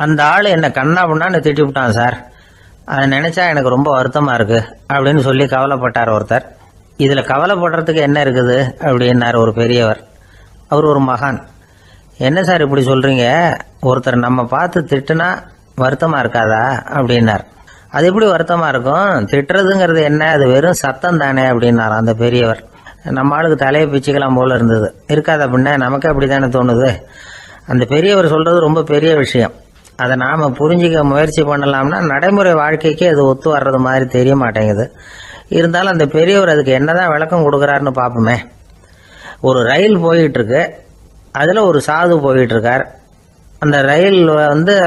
அந்த ஆள் என்ன கண்ணா பண்ணான்னு திட்டி விட்டான் சார். அதை நினைச்சா எனக்கு ரொம்ப வருத்தமா இருக்கு அப்படின்னு சொல்லி கவலைப்பட்டார் ஒருத்தர். இதுல கவலைப்படுறதுக்கு என்ன இருக்குது அப்படின்னார் ஒரு பெரியவர். அவர் ஒரு மகான். என்ன சார் இப்படி சொல்றீங்க, ஒருத்தர் நம்ம பார்த்து திட்டுனா வருத்தமா இருக்காதா அப்படின்னார். அது எப்படி வருத்தமா இருக்கும், திட்டுறதுங்கிறது என்ன, அது வெறும் சத்தம் தானே அப்படின்னார் அந்த பெரியவர். நம்ம ஆளுக்கு தலையை பிச்சுக்கலாம் போல இருந்தது. இருக்காத அப்படின்னா நமக்கு அப்படித்தானே தோணுது. அந்த பெரியவர் சொல்றது ரொம்ப பெரிய விஷயம். அதை நாம புரிஞ்சிக்க முயற்சி பண்ணலாம்னா நடைமுறை வாழ்க்கைக்கு அது ஒத்து வர்றது மாதிரி தெரிய மாட்டேங்குது. இருந்தாலும் அந்த பெரியவர் அதுக்கு என்னதான் விளக்கம் கொடுக்கறாருன்னு பார்ப்போமே. ஒரு ரயில் போயிட்டு இருக்கு, அதுல ஒரு சாது போயிட்டு இருக்கார். அந்த ரயில்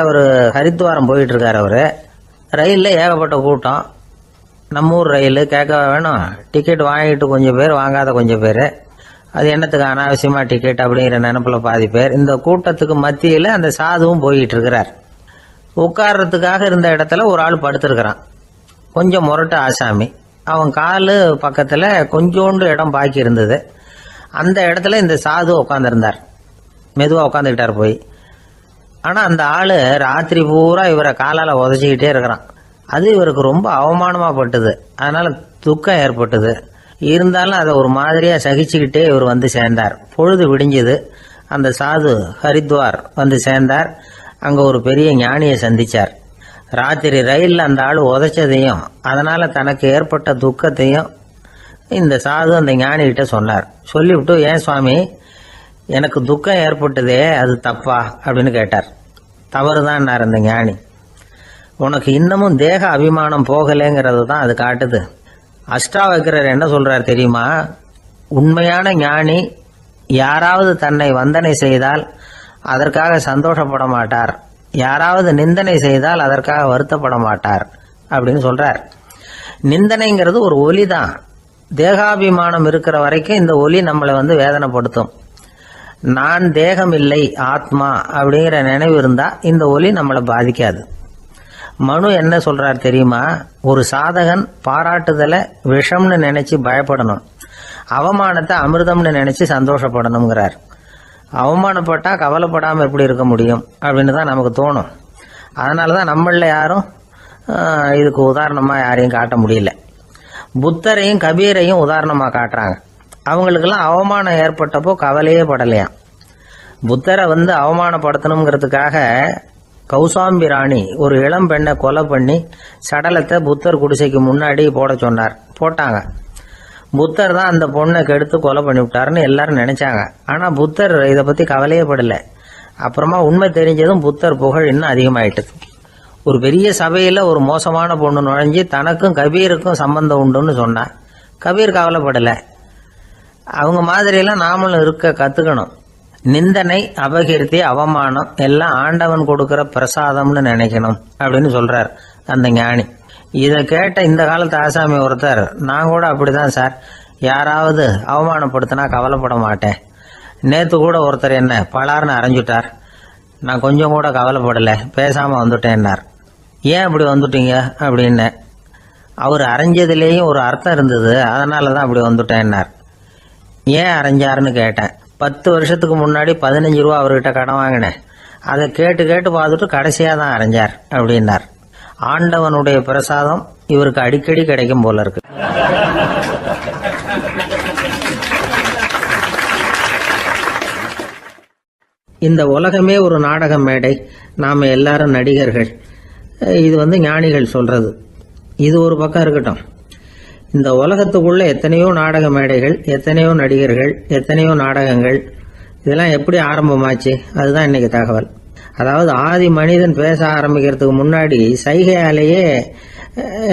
அவர் ஹரித்வாரம் போயிட்டு இருக்கார். அவரு ரயில்ல ஏகப்பட்ட கூட்டம். நம்ம ஊர் ரயில் கேட்க வேணும், டிக்கெட் வாங்கிட்டு கொஞ்சம் பேர், வாங்காத கொஞ்சம் பேர். அது என்னத்துக்கு அனாவசியமா டிக்கெட் அப்படிங்கிற நினைப்புல பாதி பேர். இந்த கூட்டத்துக்கு மத்தியில அந்த சாதுவும் போயிட்டு இருக்கிறார். உட்கார்றதுக்காக இருந்த இடத்துல ஒரு ஆள் படுத்திருக்கிறான். கொஞ்சம் முரட்டு ஆசாமி. அவன் காலு பக்கத்துல கொஞ்சோண்டு இடம் பாக்கி இருந்தது. அந்த இடத்துல இந்த சாது உட்காந்துருந்தார். மெதுவா உட்காந்துக்கிட்டார் போய். ஆனா அந்த ஆளு ராத்திரி பூரா இவரை காலால உதச்சிக்கிட்டே இருக்கிறான். அது இவருக்கு ரொம்ப அவமானமா பட்டது. அதனால துக்கம் ஏற்பட்டது. இருந்தாலும் அதை ஒரு மாதிரியா சகிச்சுக்கிட்டே இவர் வந்து சேர்ந்தார். பொழுது விடிஞ்சது. அந்த சாது ஹரித்வார் வந்து சேர்ந்தார். அங்க ஒரு பெரிய ஞானியை சந்திச்சார். ராத்திரி ரயில்ல அந்த ஆள் உதைச்சதையும் அதனால தனக்கு ஏற்பட்ட துக்கத்தையும் இந்த சாது அந்த ஞானி கிட்ட சொன்னார். சொல்லிவிட்டு, ஏன் சுவாமி, எனக்கு துக்கம் ஏற்பட்டதே அது தப்பா அப்படின்னு கேட்டார். தவறுதான் அந்த ஞானி. உனக்கு இன்னமும் தேக அபிமானம் போகலைங்கிறது தான் அது காட்டுது. அஷ்டாவக்கிரர் என்ன சொல்றார் தெரியுமா? உண்மையான ஞானி யாராவது தன்னை வந்தனை செய்தால் அதற்காக சந்தோஷப்பட மாட்டார், யாராவது நிந்தனை செய்தால் அதற்காக வருத்தப்பட மாட்டார் அப்படின்னு சொல்றார். நிந்தனைங்கிறது ஒரு ஒலி தான். தேகாபிமானம் இருக்கிற வரைக்கும் இந்த ஒலி நம்மளை வேதனைப்படுத்தும். நான் தேகம் இல்லை, ஆத்மா அப்படிங்கிற நினைவு இருந்தா இந்த ஒலி நம்மளை பாதிக்காது. மனு என்ன சொல்றார் தெரியுமா? ஒரு சாதகன் பாராட்டுதலை விஷம்னு நினைச்சு பயப்படணும், அவமானத்தை அமிர்தம்னு நினைச்சு சந்தோஷப்படணுங்கிறார். அவமானப்பட்டா கவலைப்படாம எப்படி இருக்க முடியும் அப்படின்னு தான் நமக்கு தோணும். அதனாலதான் நம்மள யாரும் இதுக்கு உதாரணமா யாரையும் காட்ட முடியல. புத்தரையும் கபீரையும் உதாரணமா காட்டுறாங்க. அவங்களுக்கெல்லாம் அவமானம் ஏற்பட்டப்போ கவலையே படலையாம். புத்தரை அவமானப்படுத்தணுங்கிறதுக்காக கௌசாம்பி ராணி ஒரு இளம் பெண்ணை கொலை பண்ணி சடலத்தை புத்தர் குடிசைக்கு முன்னாடி போட சொன்னார். போட்டாங்க. புத்தர் தான் அந்த பொண்ணை கெடுத்து கொலை பண்ணி விட்டாருன்னு எல்லாரும் நினைச்சாங்க. ஆனா புத்தர் இதை பத்தி கவலையே படல. அப்புறமா உண்மை தெரிஞ்சதும் புத்தர் புகழ் இன்னும் அதிகமாயிட்டது. ஒரு பெரிய சபையில ஒரு மோசமான பொண்ணு நுழைஞ்சு தனக்கும் கபீருக்கும் சம்பந்தம் உண்டுன்னு சொன்னா கபீர் கவலைப்படல. அவங்க மாதிரியெல்லாம் நாமளும் இருக்க கத்துக்கணும். நிந்தனை, அபகீர்த்தி, அவமானம் எல்லாம் ஆண்டவன் கொடுக்கிற பிரசாதம்னு நினைக்கணும் அப்படின்னு சொல்றார் அந்த ஞானி. இதை கேட்ட இந்த காலத்து ஆசாமி ஒருத்தர், நான் கூட அப்படிதான் சார், யாராவது அவமானப்படுத்தினா கவலைப்பட மாட்டேன். நேத்து கூட ஒருத்தர் என்ன பலார்னு அரைஞ்சுட்டார், நான் கொஞ்சம் கூட கவலைப்படல, பேசாம வந்துட்டேன்னார். ஏன் அப்படி வந்துட்டீங்க அப்படின்னு. அவர் அரைஞ்சதுலேயும் ஒரு அர்த்தம் இருந்தது, அதனாலதான் அப்படி வந்துட்டேன்னார். ஏன் அரைஞ்சாருன்னு கேட்டேன். 10 வருஷத்துக்கு முன்னாடி 15 ரூபா அவர்கிட்ட கடன் வாங்கினேன், அதை கேட்டு கேட்டு பார்த்துட்டு கடைசியா தான் அரைஞ்சார் அப்படின்னார். ஆண்டவனுடைய பிரசாதம் இவருக்கு அடிக்கடி கிடைக்கும் போல இருக்கு. இந்த உலகமே ஒரு நாடக மேடை, நாம எல்லாரும் நடிகர்கள். இது ஞானிகள் சொல்றது. இது ஒரு பக்கம் இருக்கட்டும். இந்த உலகத்துக்குள்ள எத்தனையோ நாடக மேடைகள், எத்தனையோ நடிகர்கள், எத்தனையோ நாடகங்கள், இதெல்லாம் எப்படி ஆரம்பமாச்சு? அதுதான் இன்னைக்கு தகவல். அதாவது ஆதி மனிதன் பேச ஆரம்பிக்கிறதுக்கு முன்னாடி சைகையாலேயே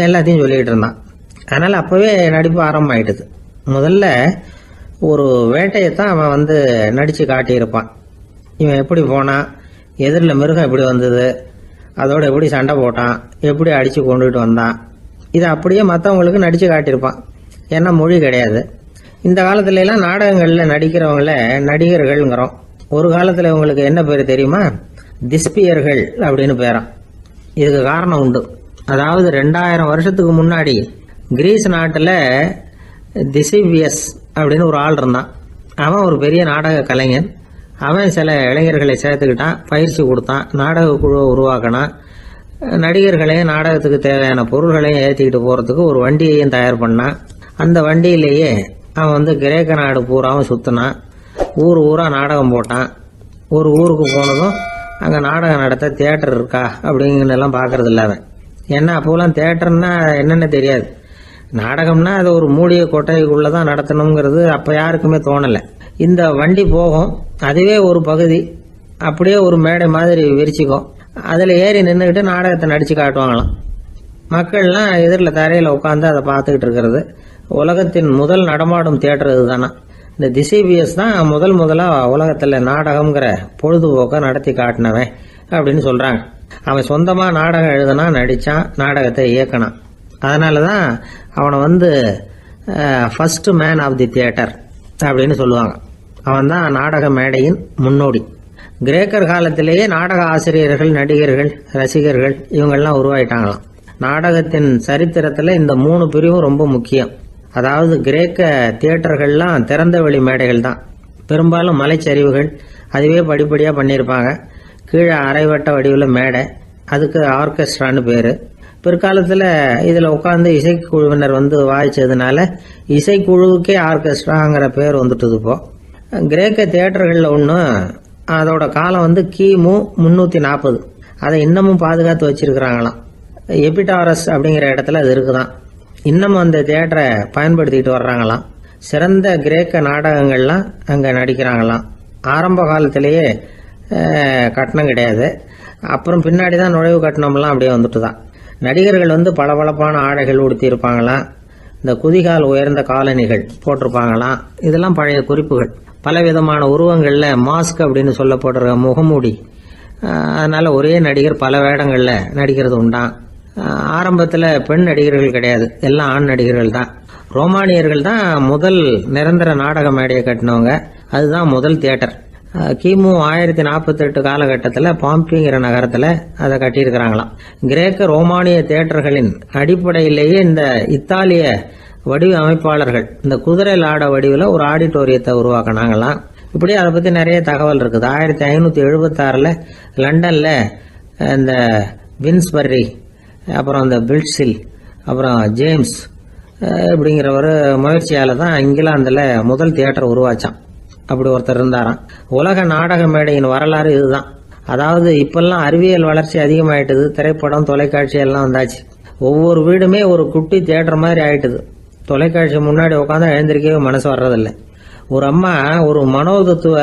எல்லாத்தையும் சொல்லிட்டு இருந்தான். அதனால அப்பவே நடிப்பு ஆரம்பமாயிட்டது. முதல்ல ஒரு வேட்டையத்தான் அவன் நடிச்சு காட்டியிருப்பான். இவன் எப்படி போனான், எதிரில் மிருகம் எப்படி வந்தது, அதோட எப்படி சண்டை போட்டான், எப்படி அடிச்சு கொண்டுகிட்டு வந்தான், இதை அப்படியே மற்றவங்களுக்கு நடிச்சு காட்டியிருப்பான். ஏன்னா மொழி கிடையாது. இந்த காலத்துல எல்லாம் நாடகங்கள்ல நடிக்கிறவங்கள நடிகர்கள்ங்கிறோம். ஒரு காலத்துல இவங்களுக்கு என்ன பேரு தெரியுமா? திஸ்பியர்கள் அப்படின்னு பேராம். இதுக்கு காரணம் உண்டு. அதாவது 2000 வருஷத்துக்கு முன்னாடி கிரீஸ் நாட்டுல திசிவியஸ் அப்படின்னு ஒரு ஆள் இருந்தான். அவன் ஒரு பெரிய நாடக கலைஞன். அவன் சில இளைஞர்களை சேர்த்துக்கிட்டான், பயிற்சி கொடுத்தான், நாடக குழுவை உருவாக்கினான், நடிகர்களையும் நாடகத்துக்கு தேவையான பொருள்களையும் ஏற்றிக்கிட்டு போகிறதுக்கு ஒரு வண்டியையும் தயார் பண்ணான். அந்த வண்டியிலேயே அவன் கிரேக்க நாடு பூராவும் சுற்றினான், ஊர் ஊராக நாடகம் போட்டான். ஒரு ஊருக்கு போனதும் அங்கே நாடகம் நடத்த தியேட்டர் இருக்கா அப்படிங்கன்னெல்லாம் பார்க்கறது இல்லை அவன். ஏன்னா அப்போலாம் தியேட்டர்னா என்னென்ன தெரியாது. நாடகம்னா அது ஒரு மூடிய கொட்டைக்குள்ளே தான் நடத்தணுங்கிறது அப்போ யாருக்குமே தோணலை. இந்த வண்டி போகும், அதுவே ஒரு பகுதி அப்படியே ஒரு மேடை மாதிரி விரிச்சிக்கும். அதில் ஏறி நின்றுக்கிட்டு நாடகத்தை நடித்து காட்டுவாங்களாம். மக்கள்லாம் எதிரில் தரையில் உட்காந்து அதை பார்த்துக்கிட்டு இருக்கிறது. உலகத்தின் முதல் நடமாடும் தியேட்டர் இதுதானா. இந்த திசைபிஎஸ் தான் முதலாக உலகத்தில் நாடகம்ங்கிற பொழுதுபோக்கை நடத்தி காட்டினவன் அப்படின்னு சொல்கிறாங்க. அவன் சொந்தமாக நாடகம் எழுதுனா, நடித்தான், நாடகத்தை இயக்கினான். அதனால தான் அவனை first man of the theatre அப்படின்னு சொல்லுவாங்க. அவன் தான் நாடக மேடையின் முன்னோடி. கிரேக்கர் காலத்திலேயே நாடக ஆசிரியர்கள், நடிகர்கள், ரசிகர்கள் இவங்கெல்லாம் உருவாயிட்டாங்களாம். நாடகத்தின் சரித்திரத்தில் இந்த 3 பிரிவும் ரொம்ப முக்கியம். அதாவது கிரேக்க தியேட்டர்கள்லாம் திறந்த வெளி மேடைகள் தான். பெரும்பாலும் மலைச்சரிவுகள், அதுவே படிப்படியாக பண்ணியிருப்பாங்க. கீழே அரைவட்ட வடிவில் மேடை, அதுக்கு ஆர்கெஸ்ட்ரான்னு பேர். பிற்காலத்தில் இதில் உட்காந்து இசைக்குழுவினர் வாய்ச்சதுனால இசைக்குழுவுக்கே ஆர்கெஸ்ட்ராங்கிற பேர் வந்துட்டுது. இப்போ கிரேக்க தியேட்டர்களில் ஒன்று, அதோட காலம் கிமு 340. அதை இன்னமும் பாதுகாத்து வச்சிருக்கிறாங்களாம். எபிடாரஸ் அப்படிங்கிற இடத்துல அது இருக்குதான். இன்னமும் அந்த தியேட்டரை பயன்படுத்திக்கிட்டு வர்றாங்களாம். சிறந்த கிரேக்க நாடகங்கள்லாம் அங்கே நடிக்கிறாங்களாம். ஆரம்ப காலத்திலேயே கட்டணம் கிடையாது. அப்புறம் பின்னாடி தான் நுழைவு கட்டணம்லாம் அப்படியே வந்துட்டு தான். நடிகர்கள் பளபளப்பான ஆடைகள் உடுத்தி இருப்பாங்களாம். இந்த குதிகால் உயர்ந்த காலணிகள் போட்டிருப்பாங்களாம். இதெல்லாம் பழைய குறிப்புகள். பலவிதமான உருவங்களில் மாஸ்க் அப்படின்னு சொல்லப்படுற முகமூடி. அதனால் ஒரே நடிகர் பல வேடங்களில் நடிக்கிறது உண்டான். ஆரம்பத்தில் பெண் நடிகர்கள் கிடையாது, எல்லாம் ஆண் நடிகர்கள் தான். ரோமானியர்கள் தான் முதல் நிரந்தர நாடக மேடையை கட்டினவங்க. அதுதான் முதல் தியேட்டர். கிமு 1048 காலகட்டத்தில் பாம்பிங்கிற நகரத்தில் அதை கட்டியிருக்கிறாங்களாம். கிரேக்க ரோமானிய தியேட்டர்களின் அடிப்படையிலேயே இந்த இத்தாலிய வடிவ அமைப்பாளர்கள் இந்த குதிரை லாட வடிவில் ஒரு ஆடிட்டோரியத்தை உருவாக்கினாங்களாம். இப்படி அதை பற்றி நிறைய தகவல் இருக்குது. 1576 லண்டனில் இந்த வின்ஸ்பர்ரி, அப்புறம் இந்த பில்ட்ஸில், அப்புறம் ஜேம்ஸ் இப்படிங்கிற ஒரு முயற்சியால் தான் இங்கிலாந்தில் முதல் தியேட்டர் உருவாச்சான். அப்படி ஒருத்தர் இருந்தாராம். உலக நாடக மேடையின் வரலாறு இதுதான். அதாவது இப்பெல்லாம் அறிவியல் வளர்ச்சி அதிகமாயிட்டுது. திரைப்படம், தொலைக்காட்சி எல்லாம் வந்தாச்சு. ஒவ்வொரு வீடுமே ஒரு குட்டி தியேட்டர் மாதிரி ஆயிட்டுது. தொலைக்காட்சி முன்னாடி உட்காந்து எழுந்திருக்கவே மனசு வர்றதில்லை. ஒரு அம்மா ஒரு மனோதத்துவ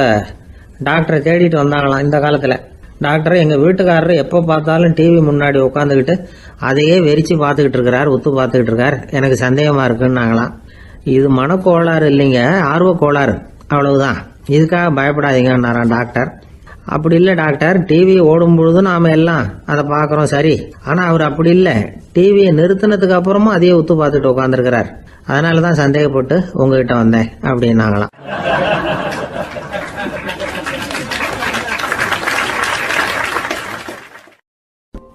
டாக்டரை தேடிட்டு வந்தாங்களாம் இந்த காலத்தில். டாக்டர், எங்கள் வீட்டுக்காரர் எப்போ பார்த்தாலும் டிவி முன்னாடி உட்காந்துக்கிட்டு அதையே வெறிச்சு பார்த்துக்கிட்டு இருக்கிறார், உத்து பார்த்துக்கிட்டு இருக்கார், எனக்கு சந்தேகமாக இருக்குன்னாங்களாம். இது மனக்கோளாறு இல்லைங்க, ஆர்வக்கோளாறு, அவ்வளவுதான், இதுக்காக பயப்படாதீங்கன்னாராம் டாக்டர். அப்படி இல்லை டாக்டர், டிவி ஓடும் பொழுது நாம எல்லாம் அதை பார்க்குறோம் சரி, ஆனால் அவர் அப்படி இல்லை, டிவியை நிறுத்தினதுக்கு அப்புறமும் அதையே உத்து பார்த்துட்டு உட்காந்துருக்கிறார், அதனால தான் சந்தேகப்பட்டு உங்ககிட்ட வந்தேன் அப்படின்னாங்களாம்.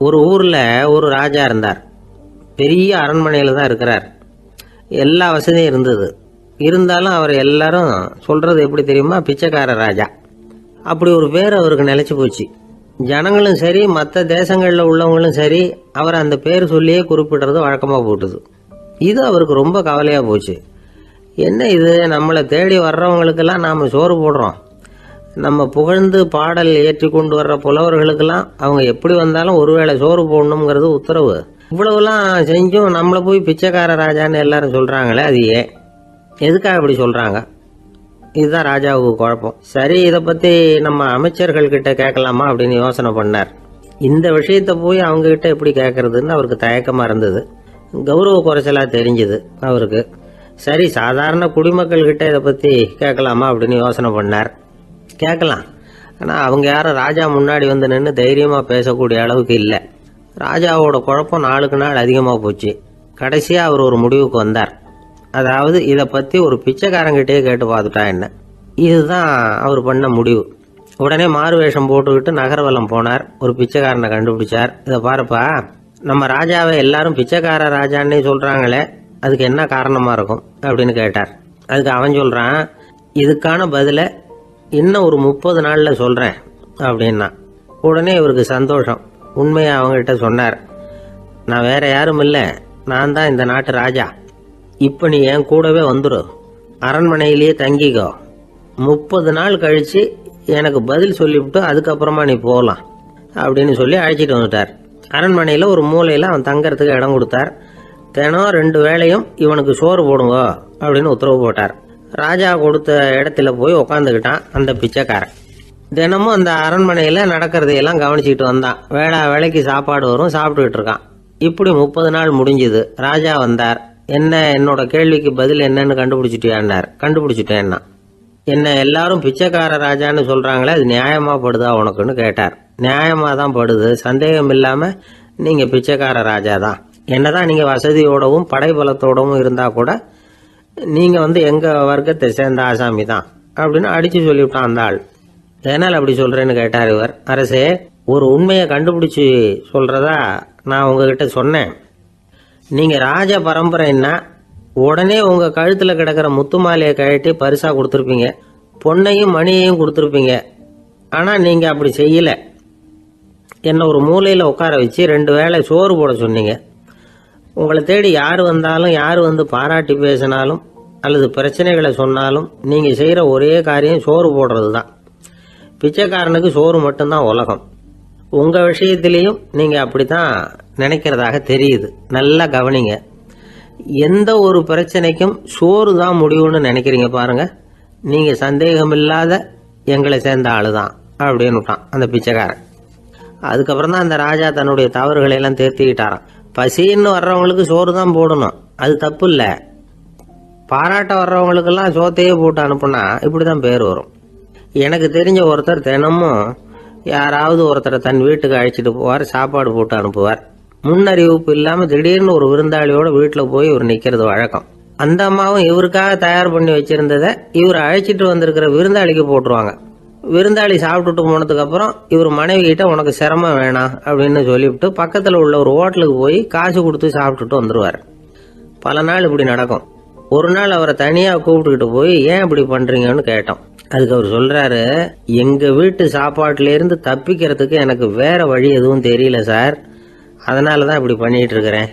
ஒரு ஊரில் ஒரு ராஜா இருந்தார். பெரிய அரண்மனையில் தான் இருக்கிறார். எல்லா வசதியும் இருந்தது. இருந்தாலும் அவர் எல்லாரும் சொல்கிறது எப்படி தெரியுமா, பிச்சைக்கார ராஜா. அப்படி ஒரு பேர் அவருக்கு நிலைச்சி போச்சு. ஜனங்களும் சரி, மற்ற தேசங்களில் உள்ளவங்களும் சரி, அவர் அந்த பேர் சொல்லியே குறிப்பிடுறது வழக்கமாக போட்டுது. இது அவருக்கு ரொம்ப கவலையாக போச்சு. என்ன இது, நம்மளை தேடி வர்றவங்களுக்கெல்லாம் நாம் சோறு போடுறோம், நம்ம புகழ்ந்து பாடல் ஏற்றி கொண்டு வர்ற புலவர்களுக்கெல்லாம் அவங்க எப்படி வந்தாலும் ஒருவேளை சோறு போடணுங்கிறது உத்தரவு. இவ்வளவுலாம் செஞ்சும் நம்மளை போய் பிச்சைக்கார ராஜான்னு எல்லாரும் சொல்கிறாங்களே, அது எதுக்காக இப்படி சொல்கிறாங்க? இதுதான் ராஜாவுக்கு குழப்பம். சரி, இதை பற்றி நம்ம அமைச்சர்கள் கிட்ட கேட்கலாமா அப்படின்னு யோசனை பண்ணார். இந்த விஷயத்தை போய் அவங்ககிட்ட எப்படி கேட்கறதுன்னு அவருக்கு தயக்கமாக இருந்தது. கௌரவ குறைச்சலாக தெரிஞ்சுது அவருக்கு. சரி, சாதாரண குடிமக்கள் கிட்ட இதை பற்றி கேட்கலாமா அப்படின்னு யோசனை பண்ணார். கேட்கலாம், ஆனால் அவங்க யாரும் ராஜா முன்னாடி வந்து நின்று தைரியமாக பேசக்கூடிய அளவுக்கு இல்லை. ராஜாவோட குழப்பம் நாளுக்கு நாள் அதிகமாக போச்சு. கடைசியாக அவர் ஒரு முடிவுக்கு வந்தார். அதாவது இதை பற்றி ஒரு பிச்சைக்காரங்கிட்டே கேட்டு பார்த்துட்டா என்ன. இதுதான் அவர் பண்ண முடிவு. உடனே மாறு வேஷம் போட்டுக்கிட்டு நகர்வலம் போனார். ஒரு பிச்சைக்காரனை கண்டுபிடிச்சார். இதை பாருப்பா, நம்ம ராஜாவை எல்லாரும் பிச்சைக்கார ராஜான்னே சொல்கிறாங்களே, அதுக்கு என்ன காரணமாக இருக்கும் அப்படின்னு கேட்டார். அதுக்கு அவன் சொல்கிறான், இதுக்கான பதிலை இன்னும் ஒரு 30 நாளில் சொல்கிறேன் அப்படின்னா. உடனே இவருக்கு சந்தோஷம். உண்மையை அவங்ககிட்ட சொன்னார். நான் வேற யாரும் இல்லை, நான் தான் இந்த நாட்டு ராஜா. இப்போ நீ என் கூடவே வந்துடு, அரண்மனையிலேயே தங்கிக்கோ. 30 நாள் கழித்து எனக்கு பதில் சொல்லிவிட்டு அதுக்கப்புறமா நீ போகலாம் அப்படின்னு சொல்லி அழைச்சிட்டு வந்துட்டார். அரண்மனையில் ஒரு மூலையில் அவன் தங்கறதுக்கு இடம் கொடுத்தார். தினம் 2 வேளையும் இவனுக்கு சோறு போடுங்க அப்படின்னு உத்தரவு போட்டார். ராஜா கொடுத்த இடத்துல போய் உக்காந்துக்கிட்டான் அந்த பிச்சைக்காரன். தினமும் அந்த அரண்மனையில் நடக்கிறதையெல்லாம் கவனிச்சுக்கிட்டு வந்தான். வேளைக்கு சாப்பாடு வரும், சாப்பிட்டுக்கிட்டு இருக்கான். இப்படி 30 நாள் முடிஞ்சுது. ராஜா வந்தார். என்ன, என்னோட கேள்விக்கு பதில் என்னன்னு கண்டுபிடிச்சிட்டியான்னார். கண்டுபிடிச்சிட்டேன்னா. என்ன எல்லாரும் பிச்சைக்கார ராஜான்னு சொல்கிறாங்களே, அது நியாயமா படுதா உனக்குன்னு கேட்டார். நியாயமாக தான் படுது, சந்தேகம் இல்லாமல் நீங்கள் பிச்சைக்கார ராஜா தான். என்னதான் நீங்கள் வசதியோடவும் படைபலத்தோடவும் இருந்தால் கூட நீங்கள் எங்கள் வர்க்கத்தை சேர்ந்த ஆசாமி தான் அப்படின்னு அடித்து சொல்லிவிட்டான் அந்த ஆள். என்னால் அப்படி சொல்கிறேன்னு கேட்டார் இவர். அரசே, ஒரு உண்மையை கண்டுபிடிச்சி சொல்கிறதா நான் உங்ககிட்ட சொன்னேன். நீங்கள் ராஜ பரம்பரைன்னா உடனே உங்கள் கழுத்தில் கிடக்கிற முத்து மாலையை கழட்டி பரிசாக கொடுத்துருப்பீங்க, பொண்ணையும் மணியையும் கொடுத்துருப்பீங்க. ஆனால் நீங்கள் அப்படி செய்யலை. என்னை ஒரு மூலையில் உட்கார வச்சு 2 வேளை சோறு போட சொன்னீங்க. உங்களை தேடி யார் வந்தாலும், யார் வந்து பாராட்டி பேசினாலும் அல்லது பிரச்சனைகளை சொன்னாலும் நீங்கள் செய்கிற ஒரே காரியம் சோறு போடுறது தான். பிச்சைக்காரனுக்கு சோறு மட்டும்தான் உலகம். உங்கள் விஷயத்திலையும் நீங்கள் அப்படி தான் நினைக்கிறதாக தெரியுது. நல்லா கவனிங்க. எந்த ஒரு பிரச்சனைக்கும் சோறு தான் முடிவுன்னு நினைக்கிறீங்க பாருங்க. நீங்கள் சந்தேகமில்லாத எங்களை சேர்ந்த ஆளு தான் அப்படின்னு விட்டான் அந்த பிச்சைக்காரன். அதுக்கப்புறம் தான் அந்த ராஜா தன்னுடைய தவறுகளை எல்லாம் தேர்த்திக்கிட்டாராம். பசின்னு வர்றவங்களுக்கு சோறு தான் போடணும், அது தப்பு இல்லை. பாராட்ட வர்றவங்களுக்கெல்லாம் சோத்தையே போட்டு அனுப்புனா இப்படி தான் பேர் வரும். எனக்கு தெரிஞ்ச ஒருத்தர் தினமும் யாராவது ஒருத்தரை தன் வீட்டுக்கு அழைச்சிட்டு போவார், சாப்பாடு போட்டு அனுப்புவார். முன்னறிவிப்பு இல்லாமல் திடீர்னு ஒரு விருந்தாளியோட வீட்டில் போய் இவர் நிற்கிறது வழக்கம். அந்த அம்மாவும் இவருக்காக தயார் பண்ணி வச்சிருந்ததை இவர் அழைச்சிட்டு வந்திருக்கிற விருந்தாளிக்கு போட்டுருவாங்க. விருந்தாளி சாப்பிட்டுட்டு போனதுக்கப்புறம் இவர் மனைவி கிட்ட உனக்கு சிரமம் வேணாம் அப்படின்னு சொல்லிவிட்டு பக்கத்தில் உள்ள ஒரு ஹோட்டலுக்கு போய் காசு கொடுத்து சாப்பிட்டுட்டு வந்துடுவார். பல நாள் இப்படி நடக்கும். ஒரு நாள் அவரை தனியாக கூப்பிட்டுக்கிட்டு போய் ஏன் இப்படி பண்ணுறீங்கன்னு கேட்டோம். அதுக்கு அவர் சொல்கிறாரு, எங்கள் வீட்டு சாப்பாட்டிலேருந்து தப்பிக்கிறதுக்கு எனக்கு வேற வழி எதுவும் தெரியல சார், அதனால தான் இப்படி பண்ணிட்டு இருக்கிறேன்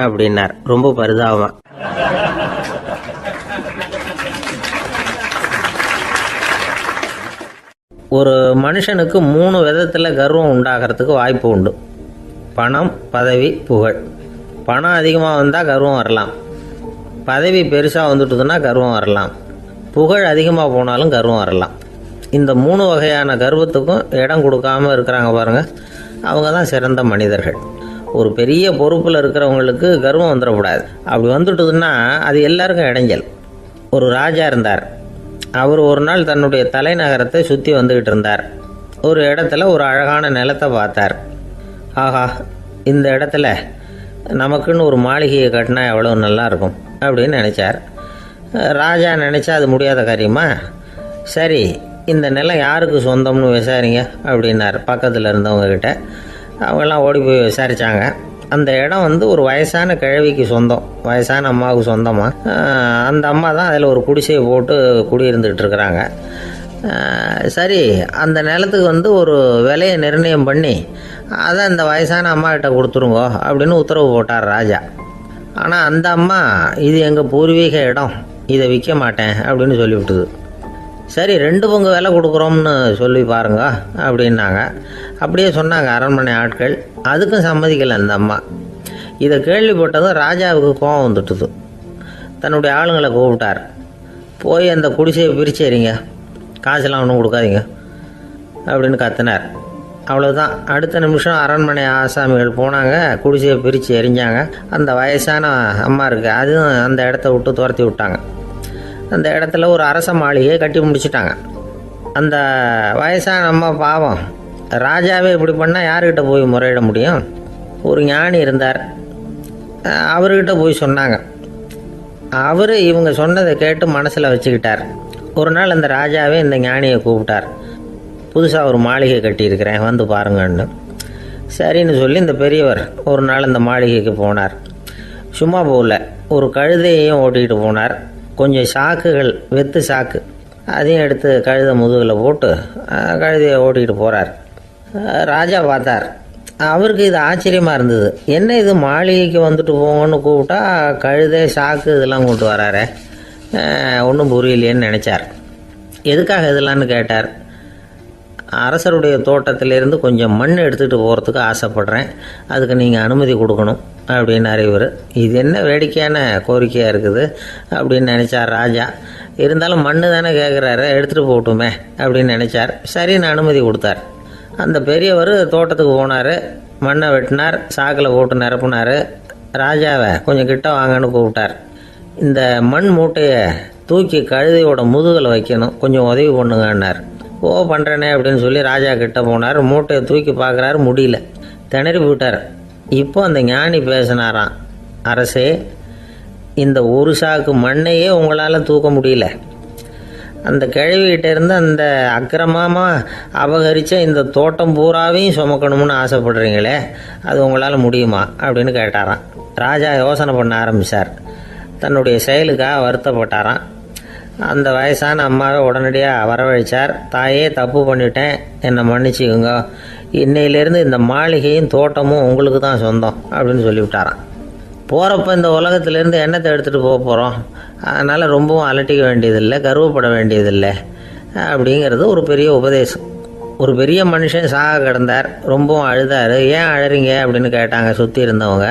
அப்படின்னார் ரொம்ப பரிதாபமா. ஒரு மனுஷனுக்கு 3 விதத்தில் கர்வம் உண்டாகிறதுக்கு வாய்ப்பு உண்டு. பணம், பதவி, புகழ். பணம் அதிகமாக வந்தால் கர்வம் வரலாம், பதவி பெருசாக வந்துட்டுதுன்னா கர்வம் வரலாம், புகழ் அதிகமாக போனாலும் கர்வம் வரலாம். இந்த 3 வகையான கர்வத்துக்கும் இடம் கொடுக்காமல் இருக்கிறாங்க பாருங்கள், அவங்க தான் சிறந்த மனிதர்கள். ஒரு பெரிய பொறுப்பில் இருக்கிறவங்களுக்கு கர்வம் வந்துடக்கூடாது. அப்படி வந்துட்டுதுன்னா அது எல்லாருக்கும் இடைஞ்சல். ஒரு ராஜா இருந்தார். அவர் ஒரு நாள் தன்னுடைய தலைநகரத்தை சுற்றி வந்துக்கிட்டு இருந்தார். ஒரு இடத்துல ஒரு அழகான நிலத்தை பார்த்தார். ஆஹா, இந்த இடத்துல நமக்குன்னு ஒரு மாளிகையை கட்டினா எவ்வளோ நல்லா இருக்கும் அப்படின்னு நினச்சார். ராஜா நினச்சா அது முடியாத காரியமா? சரி, இந்த நிலம் யாருக்கு சொந்தம்னு விசாரிங்க அப்படின்னார் பக்கத்தில் இருந்தவங்கக்கிட்ட. அவங்கெல்லாம் ஓடி போய் விசாரித்தாங்க. அந்த இடம் ஒரு வயசான கிழவிக்கு சொந்தம், வயசான அம்மாவுக்கு சொந்தமாக. அந்த அம்மா தான் அதில் ஒரு குடிசையை போட்டு குடியிருந்துக்கிட்டு இருக்கிறாங்க. சரி, அந்த நிலத்துக்கு ஒரு விலையை நிர்ணயம் பண்ணி அதை அந்த வயசான அம்மா கிட்ட கொடுத்துருங்கோ அப்படின்னு உத்தரவு போட்டார் ராஜா. ஆனால் அந்த அம்மா, இது எங்கள் பூர்வீக இடம், இதை விற்க மாட்டேன் அப்படின்னு சொல்லிவிட்டுது. சரி, 2 பங்கு விலை கொடுக்குறோம்னு சொல்லி பாருங்க அப்படின்னாங்க. அப்படியே சொன்னாங்க அரண்மனை ஆட்கள். அதுக்கும் சம்மதிக்கலை அந்த அம்மா. இதை கேள்விப்பட்டதும் ராஜாவுக்கு கோபம் வந்துட்டுது. தன்னுடைய ஆளுங்களை கூப்பிட்டார். போய் அந்த குடிசையை பிரித்து எறிங்க, காசெல்லாம் ஒன்றும் கொடுக்காதீங்க அப்படின்னு கத்தினார். அவ்வளோதான். அடுத்த நிமிஷம் அரண்மனை ஆசாமிகள் போனாங்க, குடிசையை பிரித்து எரிஞ்சாங்க. அந்த வயசான அம்மா இருக்குது, அதுவும் அந்த இடத்த விட்டு துரத்தி விட்டாங்க. அந்த இடத்துல ஒரு அரச மாளிகையை கட்டி முடிச்சிட்டாங்க. அந்த வயசான அம்மா பாவம், ராஜாவே இப்படி பண்ணால் யார்கிட்ட போய் முறையிட முடியும்? ஒரு ஞானி இருந்தார், அவர்கிட்ட போய் சொன்னாங்க. அவர் இவங்க சொன்னதை கேட்டு மனசில் வச்சுக்கிட்டார். ஒரு நாள் அந்த ராஜாவே இந்த ஞானியை கூப்பிட்டார். புதுசாக ஒரு மாளிகை கட்டியிருக்கிறேன், வந்து பாருங்கன்னு. சரின்னு சொல்லி இந்த பெரியவர் ஒரு நாள் இந்த மாளிகைக்கு போனார். சும்மா போகல, ஒரு கழுதையையும் ஓட்டிகிட்டு போனார். கொஞ்சம் சாக்குகள், வெத்து சாக்கு, அதையும் எடுத்து கழுதை முதுகில் போட்டு கழுதையை ஓட்டிக்கிட்டு போகிறார். ராஜா பார்த்தார். அவருக்கு இது ஆச்சரியமாக இருந்தது. என்ன இது மாளிகைக்கு வந்துட்டு போங்கன்னு கூப்பிட்டா கழுதை சாக்கு இதெல்லாம் கொண்டு வராரு, ஒன்றும் புரியலையேன்னு நினச்சார். எதுக்காக இதெல்லாம்னு கேட்டார். அரசருடைய தோட்டத்திலேருந்து கொஞ்சம் மண் எடுத்துகிட்டு போகிறதுக்கு ஆசைப்பட்றேன், அதுக்கு நீங்கள் அனுமதி கொடுக்கணும் அப்படின்னாரு இவர். இது என்ன வேடிக்கையான கோரிக்கையாக இருக்குது அப்படின்னு நினச்சார் ராஜா. இருந்தாலும் மண் தானே கேட்குறாரு, எடுத்துகிட்டு போகட்டுமே அப்படின்னு நினச்சார். சரின்னு அனுமதி கொடுத்தார். அந்த பெரியவர் தோட்டத்துக்கு போனார், மண்ணை வெட்டினார், சாக்கில் போட்டு நிரப்புனார். ராஜாவை கொஞ்சம் கிட்ட வாங்கன்னு கூப்பிட்டார். இந்த மண் மூட்டையை தூக்கி கழுதையோட முதுகில் வைக்கணும், கொஞ்சம் உதவி பண்ணுங்கன்னார். ஓ பண்ணுறேனே அப்படின்னு சொல்லி ராஜா கிட்ட போனார். மூட்டையை தூக்கி பார்க்குறாரு, முடியல, திணறி போயிட்டார். இப்போ அந்த ஞானி பேசினாராம். அரசே, இந்த ஒரு சாக்கு மண்ணையே உங்களால் தூக்க முடியல, அந்த கிழவிகிட்ட இருந்து அந்த அக்கிரமமாக அபகரித்த இந்த தோட்டம் பூராவையும் சுமக்கணும்னு ஆசைப்படுறீங்களே, அது உங்களால் முடியுமா அப்படின்னு கேட்டாராம். ராஜா யோசனை பண்ண ஆரம்பித்தார். தன்னுடைய செயலுக்காக வருத்தப்பட்டாராம். அந்த வயசான அம்மாவை உடனடியாக வரவழைச்சார். தாயே, தப்பு பண்ணிட்டேன், என்னை மன்னிச்சுக்குங்க, இன்னையிலேருந்து இந்த மாளிகையும் தோட்டமும் உங்களுக்கு தான் சொந்தம் அப்படின்னு சொல்லிவிட்டாராம். போகிறப்ப இந்த உலகத்திலேருந்து எண்ணத்தை எடுத்துகிட்டு போக போகிறோம், அதனால் ரொம்பவும் அலட்டிக்க வேண்டியதில்லை, கர்வப்பட வேண்டியதில்லை அப்படிங்கிறது ஒரு பெரிய உபதேசம். ஒரு பெரிய மனுஷன் சாக கிடந்தார், ரொம்பவும் அழுதார். ஏன் அழறீங்க அப்படின்னு கேட்டாங்க சுற்றி இருந்தவங்க.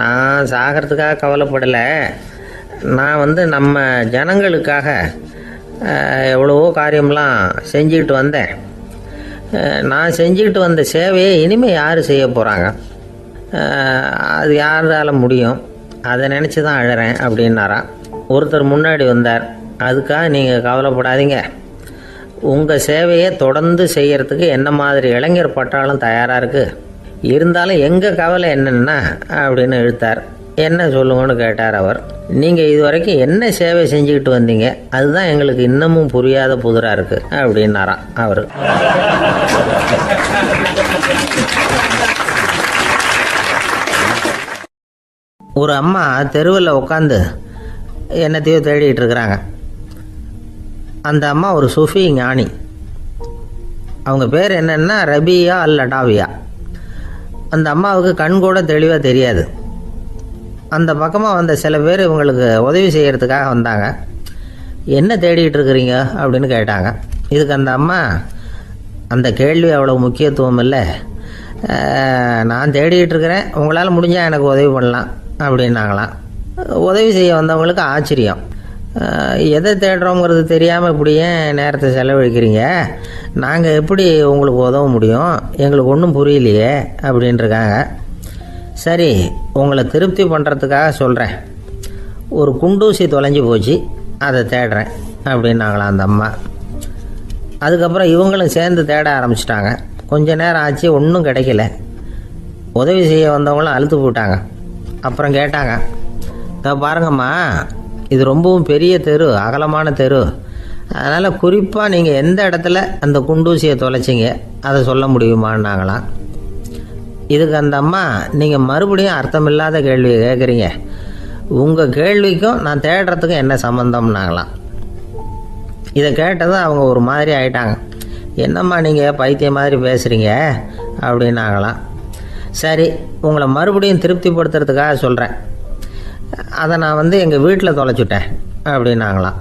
நான் சாகிறதுக்காக கவலைப்படலை, நான் நம்ம ஜனங்களுக்காக எவ்வளவோ காரியம்லாம் செஞ்சுக்கிட்டு வந்தேன். நான் செஞ்சுக்கிட்டு வந்த சேவையை இனிமேல் யார் செய்ய போகிறாங்க, அது யாரால முடியும், அதை நினச்சி தான் அழறேன் அப்படின்னாராம். ஒருத்தர் முன்னாடி வந்தார். அதுக்காக நீங்கள் கவலைப்படாதீங்க, உங்கள் சேவையை தொடர்ந்து செய்கிறதுக்கு என்ன மாதிரி இளைஞர் பட்டாலும் தயாராக இருக்குது, இருந்தாலும் எங்கள் கவலை என்னென்னா அப்படின்னு இழுத்தார். என்ன சொல்லுங்கன்னு கேட்டார் அவர். நீங்கள் இது வரைக்கும் என்ன சேவை செஞ்சுக்கிட்டு வந்தீங்க, அதுதான் எங்களுக்கு இன்னமும் புரியாத புதிராக இருக்குது அப்படின்னாராம் அவர். ஒரு அம்மா தெருவில் உட்காந்து என்னத்தையோ தேடிட்டு இருக்கிறாங்க. அந்த அம்மா ஒரு சூஃபி ஞானி. அவங்க பேர் என்னென்னா ரபியா அல் அடாவியா. அந்த அம்மாவுக்கு கண் கூட தெளிவாக தெரியாது. அந்த பக்கமாக வந்த சில பேர் இவங்களுக்கு உதவி செய்கிறதுக்காக வந்தாங்க. என்ன தேடிட்டு இருக்கிறீங்க அப்படின்னு கேட்டாங்க. இதுக்கு அந்த அம்மா, அந்த கேள்வி அவ்வளோ முக்கியத்துவம் இல்லை, நான் தேடிட்டு இருக்கிறேன், உங்களால் முடிஞ்சால் எனக்கு உதவி பண்ணலாம் அப்படின்னாங்களாம். உதவி செய்ய வந்தவங்களுக்கு ஆச்சரியம். எதை தேடுறோங்கிறது தெரியாமல் இப்படி ஏன் நேரத்தை செலவழிக்கிறீங்க, நாங்கள் எப்படி உங்களுக்கு உதவ முடியும், எங்களுக்கு ஒன்றும் புரியலையே அப்படின்ட்டுருக்காங்க. சரி, உங்களை திருப்தி பண்ணுறதுக்காக சொல்கிறேன், ஒரு குண்டூசி தொலைஞ்சி போச்சு, அதை தேடுறேன் அப்படின்னாங்களாம் அந்த அம்மா. அதுக்கப்புறம் இவங்களும் சேர்ந்து தேட ஆரம்பிச்சிட்டாங்க. கொஞ்ச நேரம் ஆச்சு, ஒன்றும் கிடைக்கல. உதவி செய்ய வந்தவங்களும் அழுத்து போட்டாங்க. அப்புறம் கேட்டாங்க, பாருங்கம்மா, இது ரொம்பவும் பெரிய தெரு, அகலமான தெரு, அதனால் குறிப்பாக நீங்கள் எந்த இடத்துல அந்த குண்டூசியை தொலைச்சிங்க அதை சொல்ல முடியுமான்னாங்களாம். இதுக்கு அந்த அம்மா, நீங்கள் மறுபடியும் அர்த்தமில்லாத கேள்வியை கேட்குறீங்க, உங்கள் கேள்விக்கும் நான் தேடுறதுக்கும் என்ன சம்மந்தம்னாங்களாம். இதை கேட்டதும் அவங்க ஒரு மாதிரி ஆயிட்டாங்க. என்னம்மா நீங்கள் பைத்தியம் மாதிரி பேசுகிறீங்க அப்படின்னாங்களாம். சரி, உங்களை மறுபடியும் திருப்திப்படுத்துறதுக்காக சொல்கிறேன், அதை நான் எங்கள் வீட்டில் தொலைச்சிட்டேன் அப்படின்னாங்களாம்.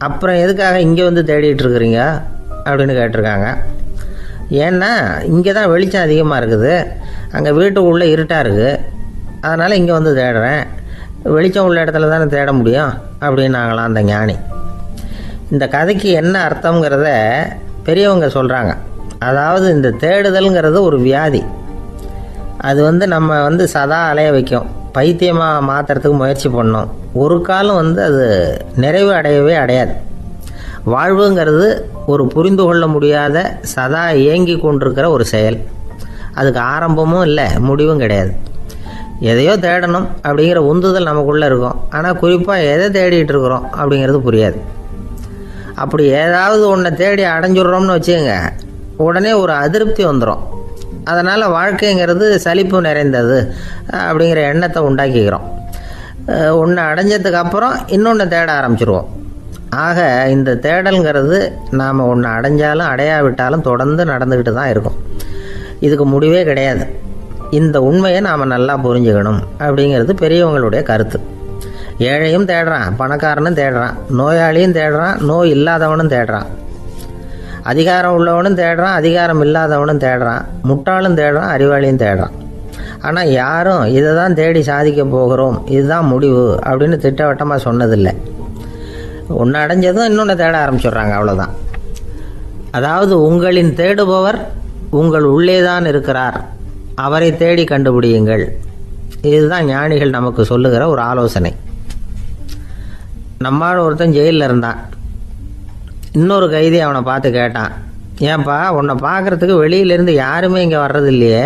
அப்புறம் எதுக்காக இங்கே வந்து தேடிட்டு இருக்கிறீங்க அப்படின்னு கேட்டிருக்காங்க. ஏன்னா இங்கே தான் வெளிச்சம் அதிகமாக இருக்குது, அங்கே வீட்டுக்குள்ளே இருட்டாக இருக்குது, அதனால் இங்கே வந்து தேடுறேன், வெளிச்சம் உள்ள இடத்துல தானே தேட முடியும் அப்படின்னாங்களாம் அந்த ஞானி. இந்த கதைக்கு என்ன அர்த்தங்கிறத பெரியவங்க சொல்கிறாங்க. அதாவது இந்த தேடுதல்ங்கிறது ஒரு வியாதி. அது நம்ம சதா அலைய வைக்கும், பைத்தியமாக மாற்றுறதுக்கு முயற்சி பண்ணோம். ஒரு காலம் அது நிறைவு அடையவே அடையாது. வாழ்வுங்கிறது ஒரு புரிந்து கொள்ள முடியாத சதா இயங்கி கொண்டிருக்கிற ஒரு செயல். அதுக்கு ஆரம்பமும் இல்லை, முடிவும் கிடையாது. எதையோ தேடணும் அப்படிங்கிற உந்துதல் நமக்குள்ளே இருக்கும், ஆனால் குறிப்பாக எதை தேடிட்டு இருக்கிறோம் அப்படிங்கிறது புரியாது. அப்படி ஏதாவது ஒன்றை தேடி அடைஞ்சிடுறோம்னு வச்சுக்கோங்க, உடனே ஒரு அதிருப்தி வந்துடும். அதனால் வாழ்க்கைங்கிறது சலிப்பு நிறைந்தது அப்படிங்கிற எண்ணத்தை உண்டாக்கிக்கிறோம். ஒன்று அடைஞ்சதுக்கு அப்புறம் இன்னொன்று தேட ஆரம்பிச்சிருவோம். ஆக இந்த தேடல்ங்கிறது நாம் ஒன்று அடைஞ்சாலும் அடையாவிட்டாலும் தொடர்ந்து நடந்துக்கிட்டு தான் இருக்கும். இதுக்கு முடிவே கிடையாது. இந்த உண்மையை நாம் நல்லா புரிஞ்சுக்கணும் அப்படிங்கிறது பெரியவங்களுடைய கருத்து. ஏழையும் தேடுறான், பணக்காரனும் தேடுறான், நோயாளியும் தேடுறான், நோய் இல்லாதவனும் தேடுறான், அதிகாரம் உள்ளவனும் தேடுறான், அதிகாரம் இல்லாதவனும் தேடுறான், முட்டாளும் தேடுறான், அறிவாளியும் தேடுறான். ஆனால் யாரும் இதை தான் தேடி சாதிக்க போகிறோம், இதுதான் முடிவு அப்படின்னு திட்டவட்டமாக சொன்னதில்லை. ஒன்று அடைஞ்சதும் இன்னொன்று தேட ஆரம்பிச்சிடுறாங்க, அவ்வளோதான். அதாவது உங்களின் தேடுபவர் உங்கள் உள்ளே தான் இருக்கிறார், அவரை தேடி கண்டுபிடியுங்கள். இதுதான் ஞானிகள் நமக்கு சொல்லுகிற ஒரு ஆலோசனை. நம்மால் ஒருத்தன் ஜெயிலில் இருந்தான். இன்னொரு கைதி அவனை பார்த்து கேட்டான், ஏன்பா உன்னை பார்க்குறதுக்கு வெளியிலேருந்து யாருமே இங்கே வர்றது இல்லையே,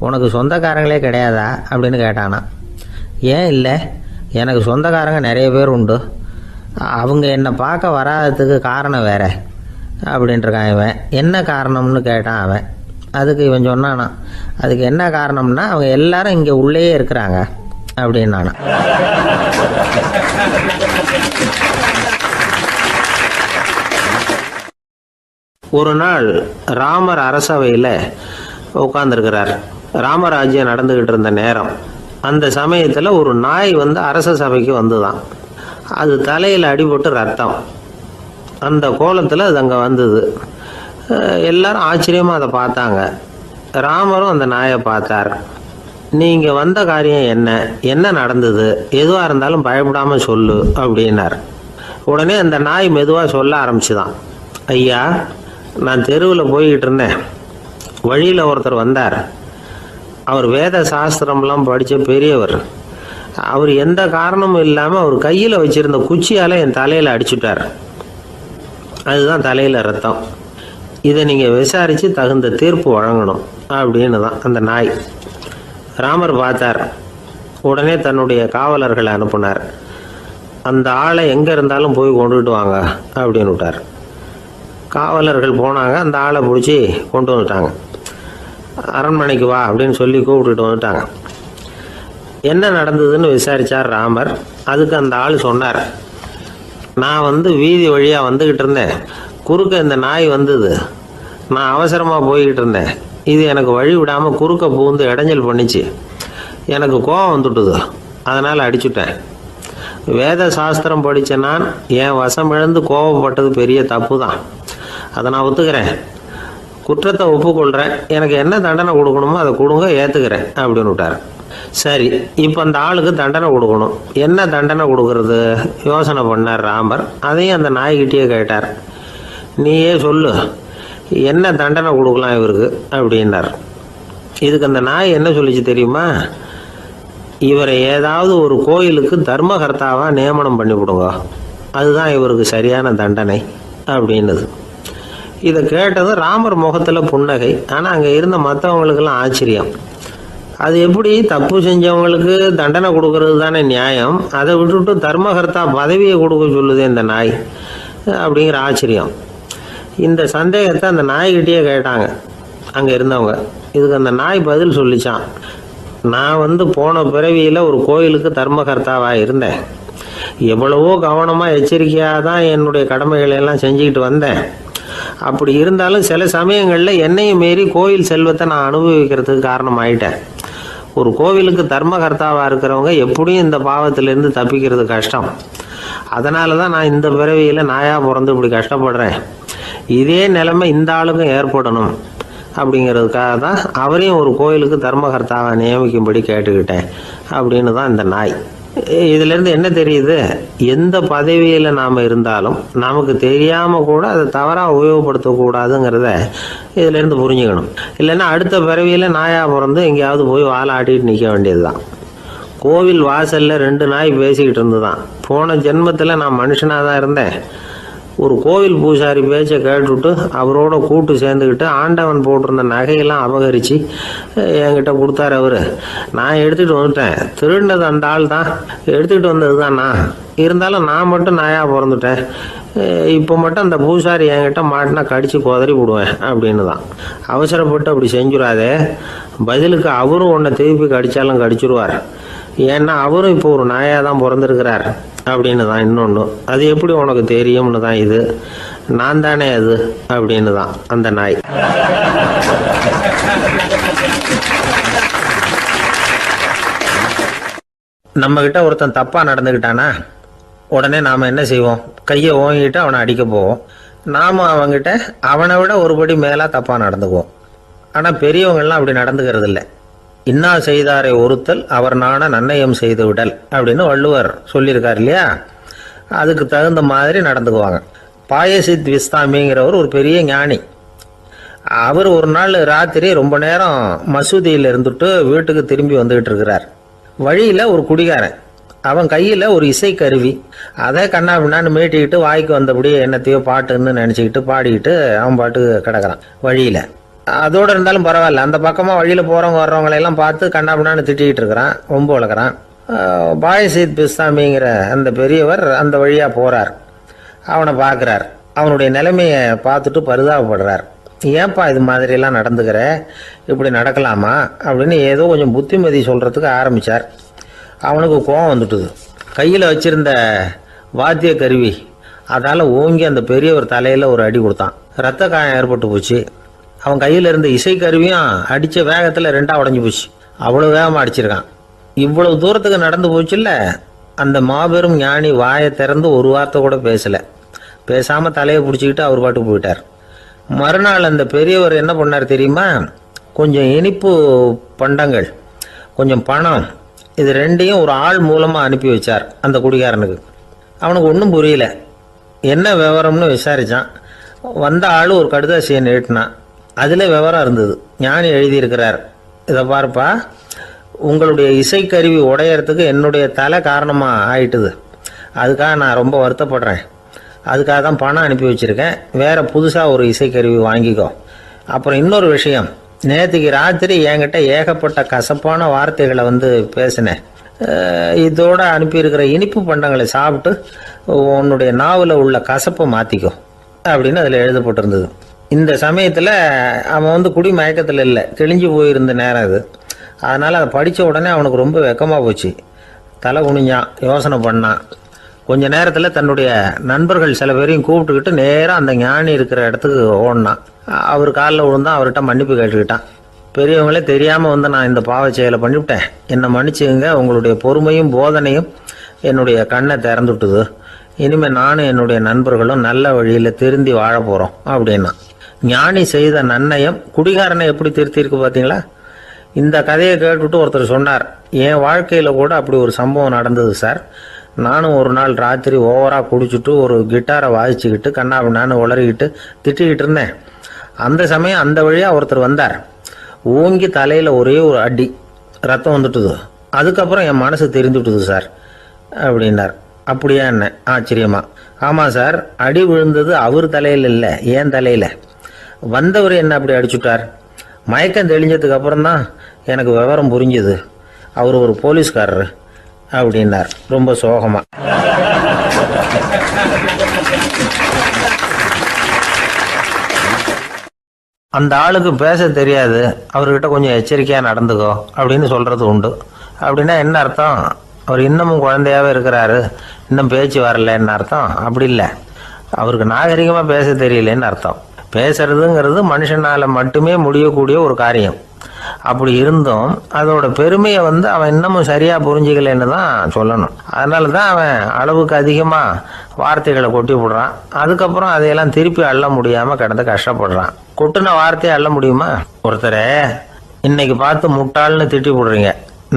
உனக்கு சொந்தக்காரங்களே கிடையாதா அப்படின்னு கேட்டானா. ஏன் இல்லை, எனக்கு சொந்தக்காரங்க நிறைய பேர் உண்டு, அவங்க என்னை பார்க்க வராததுக்கு காரணம் வேற அப்படின்ட்டுருக்கான் இவன். என்ன காரணம்னு கேட்டான் அவன். அதுக்கு இவன் சொன்னானா, அதுக்கு என்ன காரணம்னா அவங்க எல்லாரும் இங்கே உள்ளேயே இருக்கிறாங்க அப்படின்னானா. ஒரு நாள் ராமர் அரசவையில் உட்கார்ந்துருக்கிறார். ராமராஜ்யம் நடந்துக்கிட்டு இருந்த நேரம். அந்த சமயத்தில் ஒரு நாய் வந்து அரச சபைக்கு வந்துதான். அது தலையில் அடிபட்டு ரத்தம். அந்த கோலத்தில் அது அங்கே வந்தது. எல்லாரும் ஆச்சரியமாக அதை பார்த்தாங்க. ராமரும் அந்த நாயை பார்த்தார். நீங்கள் வந்த காரியம் என்ன, என்ன நடந்தது, எதுவாக இருந்தாலும் பயப்படாமல் சொல்லு அப்படின்னார். உடனே அந்த நாய் மெதுவாக சொல்ல ஆரம்பிச்சுதான். ஐயா, நான் தெருவில் போய்கிட்டு இருந்தேன். வழியில் ஒருத்தர் வந்தார். அவர் வேத சாஸ்திரம்லாம் படித்த பெரியவர். அவர் எந்த காரணமும் இல்லாமல் அவர் கையில் வச்சுருந்த குச்சியால் என் தலையில் அடிச்சுட்டார். அதுதான் தலையில் ரத்தம். இதை நீங்கள் விசாரித்து தகுந்த தீர்ப்பு வழங்கணும் அப்படின்னு தான் அந்த நாய். ராமர் பார்த்தார். உடனே தன்னுடைய காவலர்களை அனுப்புனார். அந்த ஆளை எங்கே இருந்தாலும் போய் கொண்டுகிட்டு வாங்க அப்படின்னு விட்டார். காவலர்கள் போனாங்க. அந்த ஆளை பிடிச்சி கொண்டு வந்துட்டாங்க. அரண்மனைக்கு வா அப்படின்னு சொல்லி கூப்பிட்டுட்டு வந்துட்டாங்க. என்ன நடந்ததுன்னு விசாரித்தார் ராமர். அதுக்கு அந்த ஆள் சொன்னார், நான் வந்து வீதி வழியாக வந்துக்கிட்டு இருந்தேன். குறுக்க இந்த நாய் வந்தது. நான் அவசரமாக போய்கிட்டு இருந்தேன். இது எனக்கு வழி விடாமல் குறுக்க பூந்து இடைஞ்சல் பண்ணிச்சு. எனக்கு கோபம் வந்துட்டுது. அதனால் அடிச்சுட்டேன். வேத சாஸ்திரம் படித்த நான் என் வசம் இழந்து கோபப்பட்டது பெரிய தப்பு தான். அதை நான் ஒத்துக்கிறேன். குற்றத்தை ஒப்புக்கொள்கிறேன். எனக்கு என்ன தண்டனை கொடுக்கணுமோ அதை கொடுங்க, ஏற்றுக்கிறேன் அப்படின்னு விட்டார். சரி, இப்போ அந்த ஆளுக்கு தண்டனை கொடுக்கணும். என்ன தண்டனை கொடுக்கறது யோசனை பண்ணார் ராமர். அதையும் அந்த நாய்கிட்டே கேட்டார். நீயே சொல்லு, என்ன தண்டனை கொடுக்கலாம் இவருக்கு அப்படின்னார். இதுக்கு அந்த நாய் என்ன சொல்லிச்சு தெரியுமா? இவரை ஏதாவது ஒரு கோயிலுக்கு தர்மகர்த்தாவாக நியமனம் பண்ணி விடுங்க, அதுதான் இவருக்கு சரியான தண்டனை அப்படின்னுது. இதை கேட்டது ராமர் முகத்தில் புன்னகை. ஆனால் அங்கே இருந்த மற்றவங்களுக்கெல்லாம் ஆச்சரியம். அது எப்படி, தப்பு செஞ்சவங்களுக்கு தண்டனை கொடுக்கறது தானே நியாயம், அதை விட்டுவிட்டு தர்மகர்த்தா பதவியை கொடுக்க சொல்லுது இந்த நாய் அப்படிங்கிற ஆச்சரியம். இந்த சந்தேகத்தை அந்த நாய்கிட்டே கேட்டாங்க அங்கே இருந்தவங்க. இதுக்கு அந்த நாய் பதில் சொல்லிச்சான். நான் வந்து போன பிறவியில் ஒரு கோயிலுக்கு தர்மகர்த்தாவாக இருந்தேன். எவ்வளவோ கவனமாக எச்சரிக்கையாக தான் என்னுடைய கடமைகளை எல்லாம் செஞ்சுக்கிட்டு வந்தேன். அப்படி இருந்தாலும் சில சமயங்களில் என்னையும் மீறி கோயில் செல்வத்தை நான் அனுபவிக்கிறதுக்கு காரணம் ஆயிட்டேன். ஒரு கோவிலுக்கு தர்மகர்த்தாவாக இருக்கிறவங்க எப்படியும் இந்த பாவத்திலேருந்து தப்பிக்கிறது கஷ்டம். அதனால தான் நான் இந்த பிறவியில் நாயாக பிறந்து இப்படி கஷ்டப்படுறேன். இதே நிலைமை இந்த ஆளுக்கும் ஏற்படணும் அப்படிங்கிறதுக்காக தான் அவரையும் ஒரு கோயிலுக்கு தர்மகர்த்தாவை நியமிக்கும்படி கேட்டுக்கிட்டேன் அப்படின்னு தான் இந்த நாய். இதிலேருந்து என்ன தெரியுது? எந்த பதவியில் நாம் இருந்தாலும் நமக்கு தெரியாமல் கூட அதை தவறாக உபயோகப்படுத்தக்கூடாதுங்கிறத இதிலேருந்து புரிஞ்சுக்கணும். இல்லைன்னா அடுத்த பிறவியில் நாயாக பிறந்து எங்கேயாவது போய் வாழை ஆட்டிட்டு நிற்க வேண்டியது தான். கோவில் வாசலில் 2 நாய் பேசிக்கிட்டு இருந்துதான். போன ஜென்மத்தில் நான் மனுஷனாக தான் இருந்தேன். ஒரு கோவில் பூசாரி பேச்சை கேட்டுவிட்டு அவரோட கூட்டு சேர்ந்துக்கிட்டு ஆண்டவன் போட்டிருந்த நகையெல்லாம் அபகரித்து என்கிட்ட கொடுத்தாரு அவர். நான் எடுத்துகிட்டு வந்துட்டேன். திருடினது அந்த ஆள் தான், எடுத்துக்கிட்டு வந்தது தான் நான். இருந்தாலும் நான் மட்டும் நாயாக பிறந்துட்டேன். இப்போ மட்டும் அந்த பூசாரி என்கிட்ட மாட்டினா கடித்து குதறி விடுவேன் அப்படின்னு தான். அவசரப்பட்டு அப்படி செஞ்சுடாதே. பதிலுக்கு அவரும் உன்னை திருப்பி கடித்தாலும் கடிச்சிருவார். ஏன்னா அவரும் இப்போ ஒரு நாயாக தான் பிறந்திருக்கிறார் அப்படின்னு தான் இன்னொன்று. அது எப்படி உனக்கு தெரியும்னு தான் இது. நான் தானே அது அப்படின்னு தான் அந்த நாய். நம்மக்கிட்ட ஒருத்தன் தப்பாக நடந்துக்கிட்டானா உடனே நாம் என்ன செய்வோம்? கையை ஓங்கிட்டு அவனை அடிக்க போவோம். நாம் அவங்ககிட்ட அவனை விட ஒருபடி மேலாக தப்பாக நடந்துக்குவோம். ஆனால் பெரியவங்கள்லாம் அப்படி நடந்துக்கிறது இல்லை. இன்னா செய்தாரை ஒருத்தல் அவர் நாண நன்னயம் செய்து விடல் அப்படின்னு வள்ளுவர் சொல்லியிருக்கார் இல்லையா? அதுக்கு தகுந்த மாதிரி நடந்துக்குவாங்க. பாயசித் விஸ்தாமிங்கிறவர் ஒரு பெரிய ஞானி. அவர் ஒரு நாள் ராத்திரி ரொம்ப நேரம் மசூதியில் இருந்துட்டு வீட்டுக்கு திரும்பி வந்துகிட்டு இருக்கிறார். வழியில் ஒரு குடிகாரன், அவன் கையில் ஒரு இசைக்கருவி, அதை கண்ணா பின்னான்னு மீட்டிக்கிட்டு வாய்க்கு வந்தபடியே என்னத்தையோ பாட்டுன்னு நினச்சிக்கிட்டு பாடிக்கிட்டு அவன் பாட்டுக்கு கிடக்கிறான் வழியில். அதோடு இருந்தாலும் பரவாயில்ல, அந்த பக்கமாக வழியில் போகிறவங்க வர்றவங்களையெல்லாம் பார்த்து கண்ணா பின்னான்னு திட்டிகிட்டு இருக்கிறான், ரொம்ப வளர்க்குறான். பாயசீத் பிஸ்தாமிங்கிற அந்த பெரியவர் அந்த வழியாக போகிறார். அவனை பார்க்குறார். அவனுடைய நிலைமையை பார்த்துட்டு பரிதாபப்படுறார். ஏன்பா இது மாதிரிலாம் நடந்துக்கிற, இப்படி நடக்கலாமா அப்படின்னு ஏதோ கொஞ்சம் புத்திமதி சொல்கிறதுக்கு ஆரம்பித்தார். அவனுக்கு கோபம் வந்துட்டுது. கையில் வச்சிருந்த வாத்திய கருவி அதால் ஓங்கி அந்த பெரியவர் தலையில் ஒரு அடி கொடுத்தான். ரத்த காயம் ஏற்பட்டு போச்சு. அவன் கையில் இருந்த இசைக்கருவியும் அடித்த வேகத்தில் ரெண்டாக உடஞ்சி போச்சு. அவ்வளோ வேகமாக அடிச்சிருக்கான். இவ்வளவு தூரத்துக்கு நடந்து போச்சுல்ல, அந்த மாபெரும் ஞானி வாயை திறந்து ஒரு வார்த்தை கூட பேசலை. பேசாமல் தலையை பிடிச்சிக்கிட்டு அவர் பாட்டுக்கு போயிட்டார். மறுநாள் அந்த பெரியவர் என்ன பண்ணார் தெரியுமா? கொஞ்சம் இனிப்பு பண்டங்கள், கொஞ்சம் பணம், இது ரெண்டையும் ஒரு ஆள் மூலமாக அனுப்பி வச்சார் அந்த குடிகாரனுக்கு. அவனுக்கு ஒன்றும் புரியல. என்ன விவரம்னு விசாரித்தான். வந்த ஆள் ஒரு கடுதாசியை நீட்டினான். அதில் விவரம் இருந்தது. ஞானி எழுதியிருக்கிறார், இதை பார்ப்பா, உங்களுடைய இசைக்கருவி உடையறதுக்கு என்னுடைய தலை காரணமாக ஆயிட்டுது. அதுக்காக நான் ரொம்ப வருத்தப்படுறேன். அதுக்காக தான் பணம் அனுப்பி வச்சுருக்கேன். வேறு புதுசாக ஒரு இசைக்கருவி வாங்கிக்கோ. அப்புறம் இன்னொரு விஷயம், நேற்றுக்கு ராத்திரி என்கிட்ட ஏகப்பட்ட கசப்பான வார்த்தைகளை பேசினேன். இதோடு அனுப்பியிருக்கிற இனிப்பு பண்டங்களை சாப்பிட்டு உன்னுடைய நாவில் உள்ள கசப்பை மாற்றிக்கோ அப்படின்னு அதில் எழுதப்பட்டிருந்தது. இந்த சமயத்தில் அவன் குடி மயக்கத்தில் இல்லை, தெளிஞ்சு போயிருந்த நேரம் இது. அதனால் அதை படித்த உடனே அவனுக்கு ரொம்ப வெக்கமாக போச்சு. தலை குனிஞ்சான், யோசனை பண்ணான். கொஞ்ச நேரத்தில் தன்னுடைய நண்பர்கள் சில பேரையும் கூப்பிட்டுக்கிட்டு நேராக அந்த ஞானி இருக்கிற இடத்துக்கு ஓடினான். அவர் காலில் விழுந்தான். அவர்கிட்ட மன்னிப்பு கேட்டுக்கிட்டான். பெரியவங்களே தெரியாமல் நான் இந்த பாவ செயலை பண்ணிவிட்டேன், என்னை மன்னிச்சுங்க. உங்களுடைய பொறுமையும் போதனையும் என்னுடைய கண்ணை திறந்துட்டுது. இனிமேல் நானும் என்னுடைய நண்பர்களும் நல்ல வழியில் திருந்தி வாழ போகிறோம் அப்படின்னா. ஞானி செய்த நன்னயம் குடிகாரனை எப்படி திருத்திருக்கு பார்த்தீங்களா? இந்த கதையை கேட்டுவிட்டு ஒருத்தர் சொன்னார், என் வாழ்க்கையில் கூட அப்படி ஒரு சம்பவம் நடந்தது சார். நானும் ஒரு நாள் ராத்திரி ஓவராக குடிச்சிட்டு ஒரு கிட்டாரை வாசிச்சுக்கிட்டு கண்ணாபின்னான்னு உளறிக்கிட்டு திட்டிக்கிட்டு இருந்தேன். அந்த சமயம் அந்த வழியாக ஒருத்தர் வந்தார். ஓங்கி தலையில் ஒரே ஒரு அடி, ரத்தம் வந்துட்டுது. அதுக்கப்புறம் என் மனசு தெரிந்துவிட்டுது சார் அப்படின்னார். அப்படியா என்ன ஆச்சரியமா? ஆமாம் சார், அடி விழுந்தது அவர் தலையில் இல்லை, ஏன் தலையில். வந்தவர் என்ன அப்படி அடிச்சுட்டார். மயக்கம் தெளிஞ்சதுக்கு அப்புறம்தான் எனக்கு விவரம் புரிஞ்சுது. அவர் ஒரு போலீஸ்காரரு அப்படின்னார் ரொம்ப சோகமா. அந்த ஆளுக்கு பேச தெரியாது, அவர்கிட்ட கொஞ்சம் எச்சரிக்கையாக நடந்துக்கோ அப்படின்னு சொல்கிறது உண்டு. அப்படின்னா என்ன அர்த்தம்? அவர் இன்னமும் குழந்தையாகவே இருக்கிறாரு, இன்னும் பேச்சு வரலன்னு அர்த்தம்? அப்படி இல்லை, அவருக்கு நாகரிகமாக பேச தெரியலன்னு அர்த்தம். பேசுறதுங்கிறது மனுஷனால் மட்டுமே முடியக்கூடிய ஒரு காரியம். அப்படி இருந்தும் அதோட பெருமையை அவன் இன்னமும் சரியாக புரிஞ்சிக்கலன்னு தான் சொல்லணும். அதனால தான் அவன் அளவுக்கு அதிகமாக வார்த்தைகளை கொட்டி விடுறான். அதுக்கப்புறம் அதையெல்லாம் திருப்பி அள்ள முடியாமல் கிடந்து கஷ்டப்படுறான். கொட்டின வார்த்தையை அள்ள முடியுமா? ஒருத்தரை இன்னைக்கு பார்த்து முட்டாள்னு திட்டி விடுறீங்க,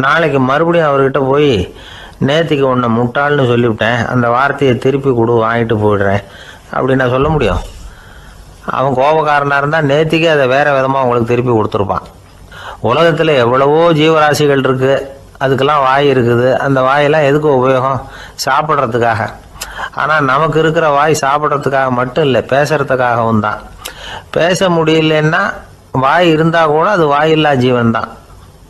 நாளைக்கு மறுபடியும் அவர்கிட்ட போய் நேற்றுக்கு உன்னை முட்டாள்னு சொல்லிவிட்டேன், அந்த வார்த்தையை திருப்பி கொடு, வாங்கிட்டு போயிடுறேன் அப்படின்னு நான் சொல்ல முடியும்? அவன் கோபக்காரனாக இருந்தால் நேற்றுக்கே அதை வேறு விதமாக உங்களுக்கு திருப்பி கொடுத்துருப்பான். உலகத்தில் எவ்வளவோ ஜீவராசிகள் இருக்குது, அதுக்கெல்லாம் வாய் இருக்குது. அந்த வாயெல்லாம் எதுக்கு உபயோகம்? சாப்பிட்றதுக்காக. ஆனால் நமக்கு இருக்கிற வாய் சாப்பிட்றதுக்காக மட்டும் இல்லை, பேசுகிறதுக்காகவும் தான். பேச முடியலன்னா வாய் இருந்தால் கூட அது வாயில்லா ஜீவன் தான்.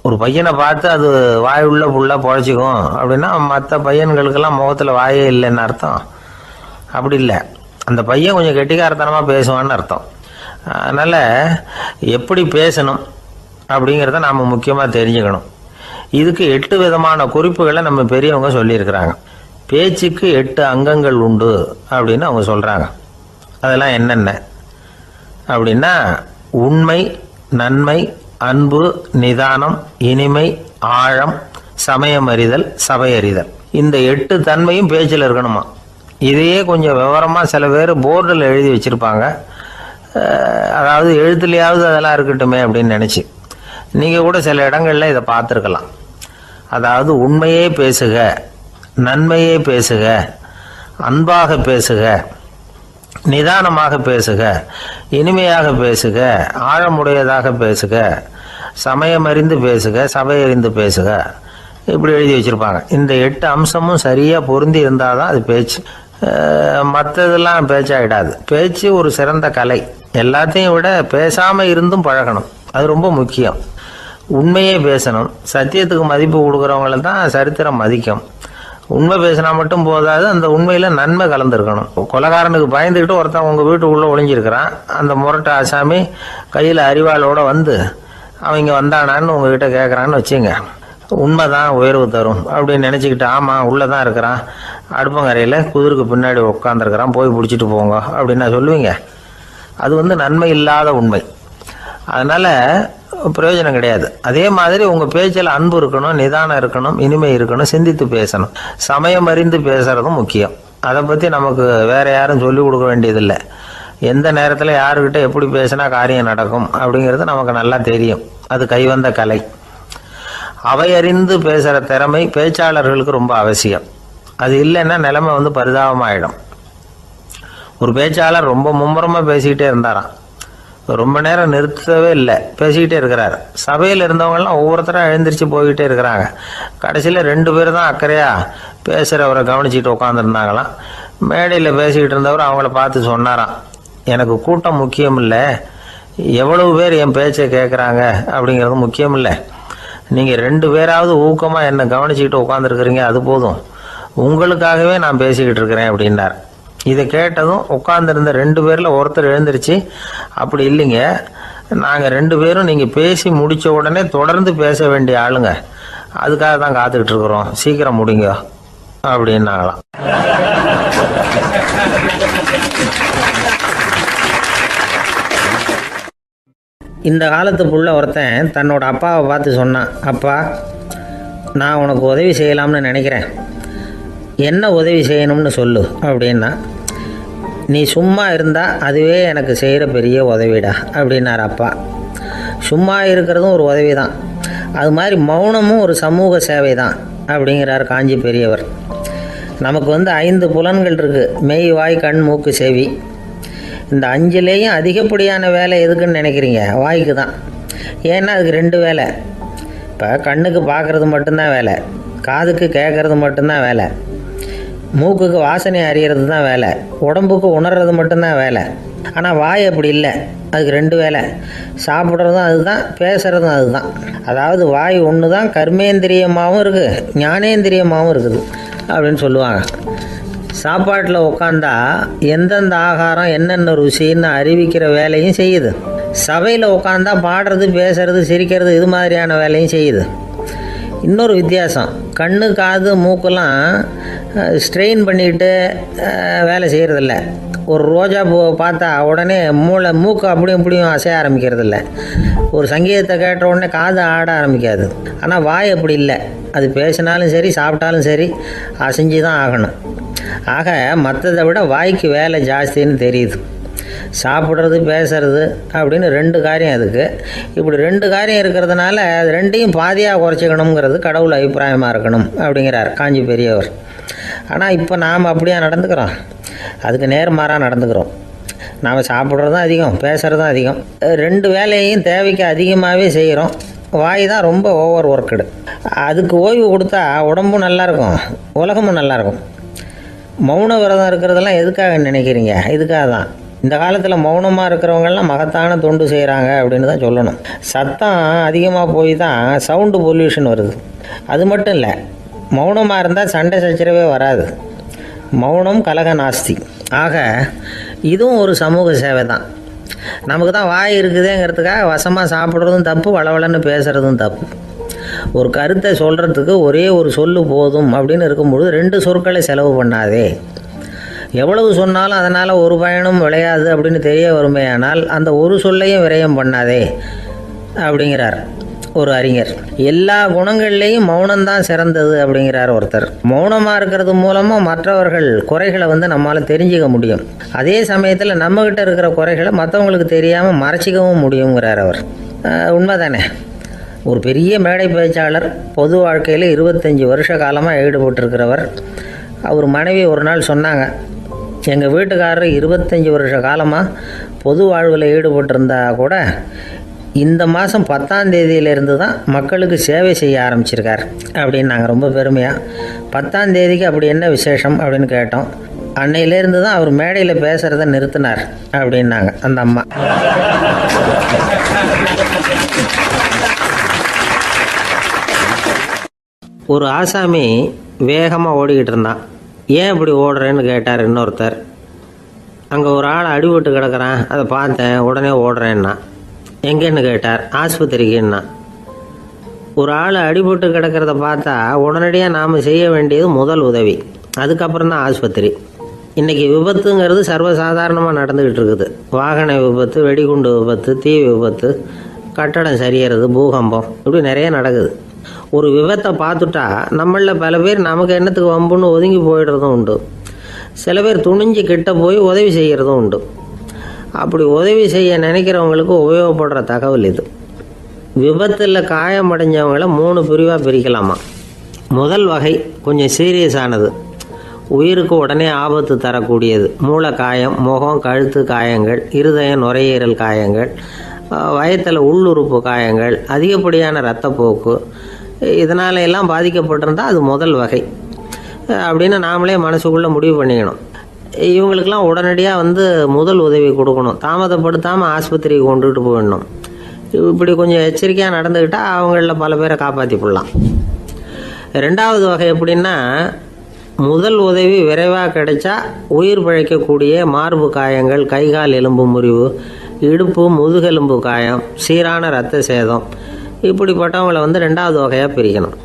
ஒரு பையனை பார்த்து அது வாய் உள்ள புள்ள பொழைச்சிக்கும் அப்படின்னா மற்ற பையன்களுக்கெல்லாம் முகத்தில் வாயே இல்லைன்னு அர்த்தம்? அப்படி இல்லை, அந்த பையன் கொஞ்சம் கெட்டிக்காரத்தனமாக பேசுவான்னு அர்த்தம். அதனால் எப்படி பேசணும் அப்படிங்கிறத நாம் முக்கியமாக தெரிஞ்சுக்கணும். இதுக்கு 8 விதமான குறிப்புகளை நம்ம பெரியவங்க சொல்லியிருக்கிறாங்க. பேச்சுக்கு 8 அங்கங்கள் உண்டு அப்படின்னு அவங்க சொல்கிறாங்க. அதெல்லாம் என்னென்ன அப்படின்னா, உண்மை, நன்மை, அன்பு, நிதானம், இனிமை, ஆழம், சமயமறிதல், சபையறிதல். இந்த 8 தன்மையும் பேச்சில் இருக்கணுமா. இதையே கொஞ்சம் விவரமாக சில பேர் போர்டில் எழுதி வச்சுருப்பாங்க. அதாவது எழுத்துலையாவது அதெல்லாம் இருக்கட்டுமே அப்படின்னு நினச்சி நீங்கள் கூட சில இடங்களில் இதை பார்த்துருக்கலாம். அதாவது உண்மையே பேசுக, நன்மையே பேசுக, அன்பாக பேசுக, நிதானமாக பேசுக, இனிமையாக பேசுக, ஆழமுடையதாக பேசுக, சமயமறிந்து பேசுக, சபையறிந்து பேசுக, இப்படி எழுதி வச்சுருப்பாங்க. இந்த 8 அம்சமும் சரியாக பொருந்தி இருந்தால் தான் அது பேச்சு. மற்றதெல்லாம் பேச்சாகிடாது. பேச்சு ஒரு சிறந்த கலை. எல்லாத்தையும் விட பேசாமல் இருந்தும் பழகணும், அது ரொம்ப முக்கியம். உண்மையே பேசணும். சத்தியத்துக்கு மதிப்பு கொடுக்குறவங்கள தான் சரித்திரம் மதிக்கும். உண்மை பேசினா மட்டும் போதாது, அந்த உண்மையில் நன்மை கலந்துருக்கணும். கொலைகாரனுக்கு பயந்துக்கிட்டு ஒருத்தன் உங்கள் வீட்டுக்குள்ளே ஒளிஞ்சிருக்கிறான். அந்த முரட்டு ஆசாமி கையில் அரிவாளோடு வந்து அவங்க வந்தானான்னு உங்ககிட்ட கேட்குறான்னு வச்சுங்க. உண்மைதான் உயர்வு தரும் அப்படின்னு நினச்சிக்கிட்டு, ஆமாம் உள்ளே தான் இருக்கிறான், அடுப்பங்கரையில் குதிருக்கு பின்னாடி உட்காந்துருக்கிறான், போய் பிடிச்சிட்டு போங்க அப்படின்னு சொல்லுவீங்க. அது நன்மை இல்லாத உண்மை. அதனால் பிரயோஜனம் கிடையாது. அதே மாதிரி உங்கள் பேச்சில் அன்பு இருக்கணும், நிதானம் இருக்கணும், இனிமை இருக்கணும், சிந்தித்து பேசணும், சமயம் அறிந்து பேசுகிறதும் முக்கியம். அதை பற்றி நமக்கு வேறு யாரும் சொல்லிக் கொடுக்க வேண்டியதில்லை. எந்த நேரத்தில் யாருக்கிட்ட எப்படி பேசினா காரியம் நடக்கும் அப்படிங்கிறது நமக்கு நல்லா தெரியும். அது கைவந்த கலை. அவையறிந்து பேசுகிற திறமை பேச்சாளர்களுக்கு ரொம்ப அவசியம். அது இல்லைன்னா நிலைமை பரிதாபமாயிடும். ஒரு பேச்சாளர் ரொம்ப மும்முரமாக பேசிக்கிட்டே இருந்தாராம். ரொம்ப நேரம் நிறுத்தவே இல்லை, பேசிக்கிட்டே இருக்கிறார். சபையில் இருந்தவங்கலாம் ஒவ்வொருத்தரும் எழுந்திரிச்சு போய்கிட்டே இருக்கிறாங்க. கடைசியில் 2 பேர் தான் அக்கறையாக பேசுகிறவரை கவனிச்சிட்டு உட்காந்துருந்தாங்களாம். மேடையில் பேசிக்கிட்டு இருந்தவர் அவங்கள பார்த்து சொன்னாராம், எனக்கு கூட்டம் முக்கியம் இல்லை, எவ்வளவு பேர் என் பேச்சை கேட்குறாங்க அப்படிங்கிறது முக்கியம் இல்லை. நீங்கள் 2 பேராவது ஊக்கமாக என்னை கவனிச்சிக்கிட்டு உட்காந்துருக்குறீங்க, அது போதும். உங்களுக்காகவே நான் பேசிக்கிட்டு இருக்கிறேன் அப்படின்னார். இதை கேட்டதும் உட்காந்துருந்த 2 பேரில் ஒருத்தர் எழுந்திருச்சு, அப்படி இல்லைங்க, நாங்கள் 2 பேரும் நீங்கள் பேசி முடித்த உடனே தொடர்ந்து பேச வேண்டிய ஆளுங்க, அதுக்காக தான் காத்துக்கிட்டு இருக்கிறோம், சீக்கிரம் முடிங்க அப்படின்னாங்களாம். இந்த காலத்து புள்ள ஒருத்தன் தன்னோட அப்பாவை பார்த்து சொன்னான், அப்பா, நான் உனக்கு உதவி செய்யலாம்னு நினைக்கிறேன், என்ன உதவி செய்யணும்னு சொல்லு அப்படின்னா. நீ சும்மா இருந்தால் அதுவே எனக்கு செய்கிற பெரிய உதவிடா அப்படின்னார் அப்பா. சும்மா இருக்கிறதும் ஒரு உதவி தான், அது மாதிரி மௌனமும் ஒரு சமூக சேவை தான் அப்படிங்கிறார் காஞ்சி பெரியவர். நமக்கு 5 புலன்கள் இருக்குது, மெய், வாய், கண், மூக்கு, செவி. இந்த 5லேயும் அதிகப்படியான வேலை எதுக்குன்னு நினைக்கிறீங்க? வாய்க்கு தான். ஏன்னா அதுக்கு 2 வேலை. இப்போ கண்ணுக்கு பார்க்குறது மட்டும்தான் வேலை, காதுக்கு கேட்குறது மட்டும்தான் வேலை, மூக்குக்கு வாசனை அறியறது தான் வேலை, உடம்புக்கு உணர்றது மட்டும்தான் வேலை. ஆனால் வாய் அப்படி இல்லை, அதுக்கு 2 வேலை. சாப்பிட்றதும் அதுதான், பேசுகிறதும் அதுதான். அதாவது வாய் ஒன்று தான் கர்மேந்திரியமாகவும் இருக்குது, ஞானேந்திரியமாகவும் இருக்குது அப்படின்னு சொல்லுவாங்க. சாப்பாட்டில் உட்காந்தா எந்தெந்த ஆகாரம் என்னென்ன ருசின்னு அறிவிக்கிற வேலையும் செய்யுது. சபையில் உட்காந்தா பாடுறது, பேசுறது, சிரிக்கிறது, இது மாதிரியான வேலையும் செய்யுது. இன்னொரு வித்தியாசம், கண்ணு, காது, மூக்கெல்லாம் ஸ்ட்ரெயின் பண்ணிட்டு வேலை செய்கிறதில்ல. ஒரு ரோஜா பூவை பார்த்தா உடனே மூக்கு அப்படியும் இப்படியும் அசைய ஆரம்பிக்கிறதில்ல. ஒரு சங்கீதத்தை கேட்ட உடனே காது ஆட ஆரம்பிக்காது. ஆனால் வாய் அப்படி இல்லை, அது பேசினாலும் சரி சாப்பிட்டாலும் சரி அசைஞ்சு தான் ஆகணும். ஆக மற்றதை விட வாய்க்கு வேலை ஜாஸ்தின்னு தெரியுது. சாப்பிட்றது, பேசுறது அப்படின்னு 2 காரியம் அதுக்கு. இப்படி 2 காரியம் இருக்கிறதுனால அது 2ஐயும் பாதியாக குறைச்சிக்கணுங்கிறது கடவுள் அபிப்பிராயமாக இருக்கணும் அப்படிங்கிறார் காஞ்சி பெரியவர். ஆனால் இப்போ நாம் அப்படியா நடந்துக்கிறோம்? அதுக்கு நேர்மாறாக நடந்துக்கிறோம். நாம் சாப்பிட்றதும் அதிகம், பேசுகிறதும் அதிகம். 2 வேலையையும் தேவைக்கு அதிகமாகவே செய்கிறோம். வாய் தான் ரொம்ப ஓவர் ஒர்க்குடு. அதுக்கு ஓய்வு கொடுத்தா உடம்பும் நல்லாயிருக்கும், உலகமும் நல்லாயிருக்கும். மௌன விரதம் இருக்கிறதெல்லாம் எதுக்காக நினைக்கிறீங்க? இதுக்காக தான். இந்த காலத்தில் மௌனமாக இருக்கிறவங்கெல்லாம் மகத்தான தொண்டு செய்கிறாங்க அப்படின்னு தான் சொல்லணும். சத்தம் அதிகமாக போய் தான் சவுண்டு பொல்யூஷன் வருது. அது மட்டும் இல்லை, மௌனமாக இருந்தால் சண்டை சச்சரவே வராது. மௌனம் கலக நாஸ்தி. ஆக இதுவும் ஒரு சமூக சேவை தான். நமக்கு தான் வாய் இருக்குதுங்கிறதுக்காக வசமாக சாப்பிட்றதும் தப்பு, வளவளன்னு பேசுகிறதும் தப்பு. ஒரு கருத்தை சொல்கிறதுக்கு ஒரே ஒரு சொல்லு போதும் அப்படின்னு இருக்கும்பொழுது 2 சொற்களை செலவு பண்ணாதே. எவ்வளவு சொன்னாலும் அதனால் ஒரு பயனும் விளையாது அப்படின்னு தெரிய வருமேயானால் அந்த ஒரு சொல்லையும் விரயம் பண்ணாதே அப்படிங்கிறார் ஒரு அறிஞர். எல்லா குணங்கள்லேயும் மௌனம்தான் சிறந்தது அப்படிங்கிறார் ஒருத்தர். மௌனமாக இருக்கிறது மூலமாக மற்றவர்கள் குறைகளை நம்மளால் தெரிஞ்சிக்க முடியும். அதே சமயத்தில் நம்மக்கிட்ட இருக்கிற குறைகளை மற்றவங்களுக்கு தெரியாமல் மறைச்சிக்கவும் முடியுங்கிறார் அவர். உண்மைதானே. ஒரு பெரிய மேடை பேச்சாளர், பொது வாழ்க்கையில் 25 வருஷ காலமாக ஈடுபட்டிருக்கிறவர். அவர் மனைவி ஒரு நாள் சொன்னாங்க, எங்கள் வீட்டுக்காரர் 25 வருஷ காலமாக பொது வாழ்வில் ஈடுபட்டிருந்தா கூட இந்த மாதம் 10ஆம் தேதியிலேருந்து தான் மக்களுக்கு சேவை செய்ய ஆரம்பிச்சிருக்கார் அப்படின்னு நாங்கள் ரொம்ப பெருமையாக. 10ஆம் தேதிக்கு அப்படி என்ன விசேஷம் அப்படின்னு கேட்டோம். அன்னையிலேருந்து தான் அவர் மேடையில் பேசுகிறத நிறுத்தினார் அப்படின்னாங்க அந்த அம்மா. ஒரு ஆசாமி வேகமாக ஓடிக்கிட்டு இருந்தான். ஏன் இப்படி ஓடுறேன்னு கேட்டார் இன்னொருத்தர். அங்கே ஒரு ஆள் அடிபட்டு கிடக்கிறான், அதை பார்த்தேன், உடனே ஓடுறேன்னா. எங்கேன்னு கேட்டார். ஆஸ்பத்திரிக்குன்னா. ஒரு ஆள் அடிபட்டு கிடக்கிறத பார்த்தா உடனடியாக நாம் செய்ய வேண்டியது முதல் உதவி, அதுக்கப்புறம் தான் ஆஸ்பத்திரி. இன்றைக்கி விபத்துங்கிறது சர்வசாதாரணமாக நடந்துக்கிட்டு இருக்குது. வாகன விபத்து, வெடிகுண்டு விபத்து, தீ விபத்து, கட்டடம் சரியறது, பூகம்பம், இப்படி நிறைய நடக்குது. ஒரு விபத்தை பார்த்துட்டா நம்மளில் பல பேர் நமக்கு என்னத்துக்கு வம்புன்னு ஒதுங்கி போயிடுறதும் உண்டு. சில பேர் துணிஞ்சு கிட்ட போய் உதவி செய்கிறதும் உண்டு. அப்படி உதவி செய்ய நினைக்கிறவங்களுக்கு உபயோகப்படுற தகவல் இது. விபத்தில் காயமடைஞ்சவங்களை 3 பிரிவாக பிரிக்கலாமா. முதல் வகை கொஞ்சம் சீரியஸானது, உயிருக்கு உடனே ஆபத்து தரக்கூடியது. மூளை காயம், முகம், கழுத்து காயங்கள், இருதயம், நுரையீரல் காயங்கள், வயத்தில் உள்ளுறுப்பு காயங்கள், அதிகப்படியான இரத்தப்போக்கு, இதனால எல்லாம் பாதிக்கப்பட்டிருந்தால் அது முதல் வகை அப்படின்னு நாமளே மனசுக்குள்ளே முடிவு பண்ணிக்கணும். இவங்களுக்கெல்லாம் உடனடியாக முதல் உதவி கொடுக்கணும். தாமதப்படுத்தாமல் ஆஸ்பத்திரிக்கு கொண்டுகிட்டு போயிடணும். இப்படி கொஞ்சம் எச்சரிக்கையாக நடந்துக்கிட்டால் அவங்களில் பல பேரை காப்பாற்றி போடலாம். 2வது வகை எப்படின்னா, முதல் உதவி விரைவாக கிடைச்சா உயிர் பிழைக்கக்கூடிய மார்பு காயங்கள், கைகால் எலும்பு முறிவு, இடுப்பு முதுகெலும்பு காயம், சீரான இரத்த சேதம், இப்படிப்பட்டவங்களை 2வது வகையாக பிரிக்கணும்.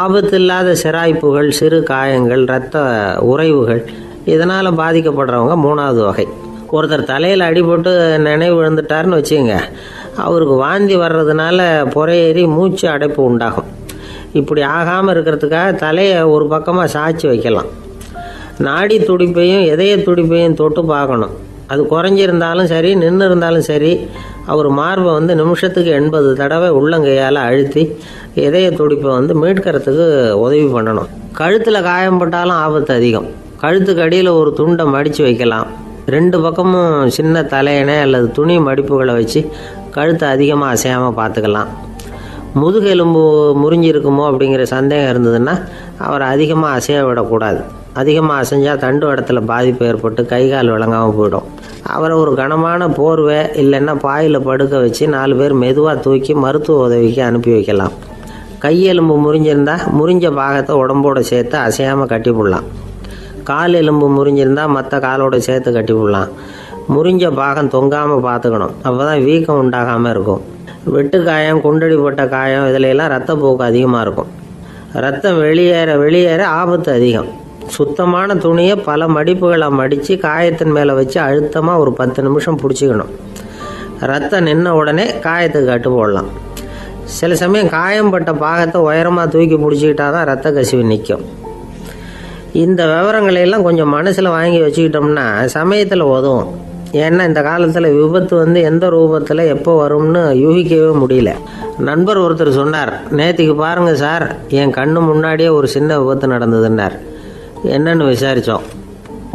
ஆபத்து இல்லாத சிராய்ப்புகள், சிறு காயங்கள், இரத்த உறைவுகள், இதனால் பாதிக்கப்படுறவங்க 3வது வகை. ஒருத்தர் தலையில் அடிபட்டு நினைவு விழுந்துட்டார்னு வச்சுங்க, அவருக்கு வாந்தி வர்றதுனால புறையேறி மூச்சு அடைப்பு உண்டாகும். இப்படி ஆகாமல் இருக்கிறதுக்காக தலையை ஒரு பக்கமாக சாய்ச்சி வைக்கலாம். நாடி துடிப்பையும் இதய துடிப்பையும் தொட்டு பார்க்கணும். அது குறைஞ்சிருந்தாலும் சரி, நின்று இருந்தாலும் சரி, அவர் மார்பை நிமிஷத்துக்கு 80 தடவை உள்ளங்கையால் அழுத்தி இதய துடிப்பை மீட்கிறதுக்கு உதவி பண்ணணும். கழுத்தில் காயம்பட்டாலும் ஆபத்து அதிகம். கழுத்துக்கு அடியில் ஒரு துண்டை மடித்து வைக்கலாம். 2 பக்கமும் சின்ன தலையணை அல்லது துணி மடிப்புகளை வச்சு கழுத்தை அதிகமாக அசையாமல் பார்த்துக்கலாம். முதுகெலும்பு முறிஞ்சிருக்குமோ அப்படிங்கிற சந்தேகம் இருந்ததுன்னா அவரை அதிகமாக அசைய விடக்கூடாது. அதிகமாக அசைஞ்சால் தண்டு இடத்துல பாதிப்பு ஏற்பட்டு கை கால் விளங்காமல் போயிடும். அவரை ஒரு கனமான போர்வை இல்லைன்னா பாயில் படுக்க வச்சு 4 பேர் மெதுவாக தூக்கி மருத்துவ உதவிக்கு அனுப்பி வைக்கலாம். கையெலும்பு முறிஞ்சிருந்தால் முறிஞ்ச பாகத்தை உடம்போடு சேர்த்து அசையாமல் கட்டி போடலாம். கால் எலும்பு முறிஞ்சிருந்தால் மற்ற காலோடு சேர்த்து கட்டி போடலாம். முறிஞ்ச பாகம் தொங்காமல் பார்த்துக்கணும், அப்போ தான் வீக்கம் உண்டாகாமல் இருக்கும். வெட்டு காயம், குண்டடிப்பட்ட காயம், இதிலெல்லாம் இரத்தப்போக்கு அதிகமாக இருக்கும். ரத்தம் வெளியேற ஆபத்து அதிகம். சுத்தமான துணியை பல மடிப்புகளை மடித்து காயத்தின் மேலே வச்சு அழுத்தமாக ஒரு 10 நிமிஷம் பிடிச்சிக்கணும். ரத்தம் நின்ன உடனே காயத்துக்கு கட்டு போடலாம். சில சமயம் காயம்பட்ட பாகத்தை உயரமாக தூக்கி பிடிச்சிக்கிட்டா தான் ரத்த கசிவு நிற்கும். இந்த விவரங்களையெல்லாம் கொஞ்சம் மனசில் வாங்கி வச்சுக்கிட்டோம்னா சமயத்தில் உதவும். ஏன்னா இந்த காலத்தில் விபத்து எந்த ரூபத்தில் எப்போ வரும்னு யூகிக்கவே முடியல. நண்பர் ஒருத்தர் சொன்னார், நேற்றுக்கு பாருங்கள் சார், என் கண்ணு முன்னாடியே ஒரு சின்ன விபத்து நடந்ததுன்னார். என்னன்னு விசாரித்தோம்.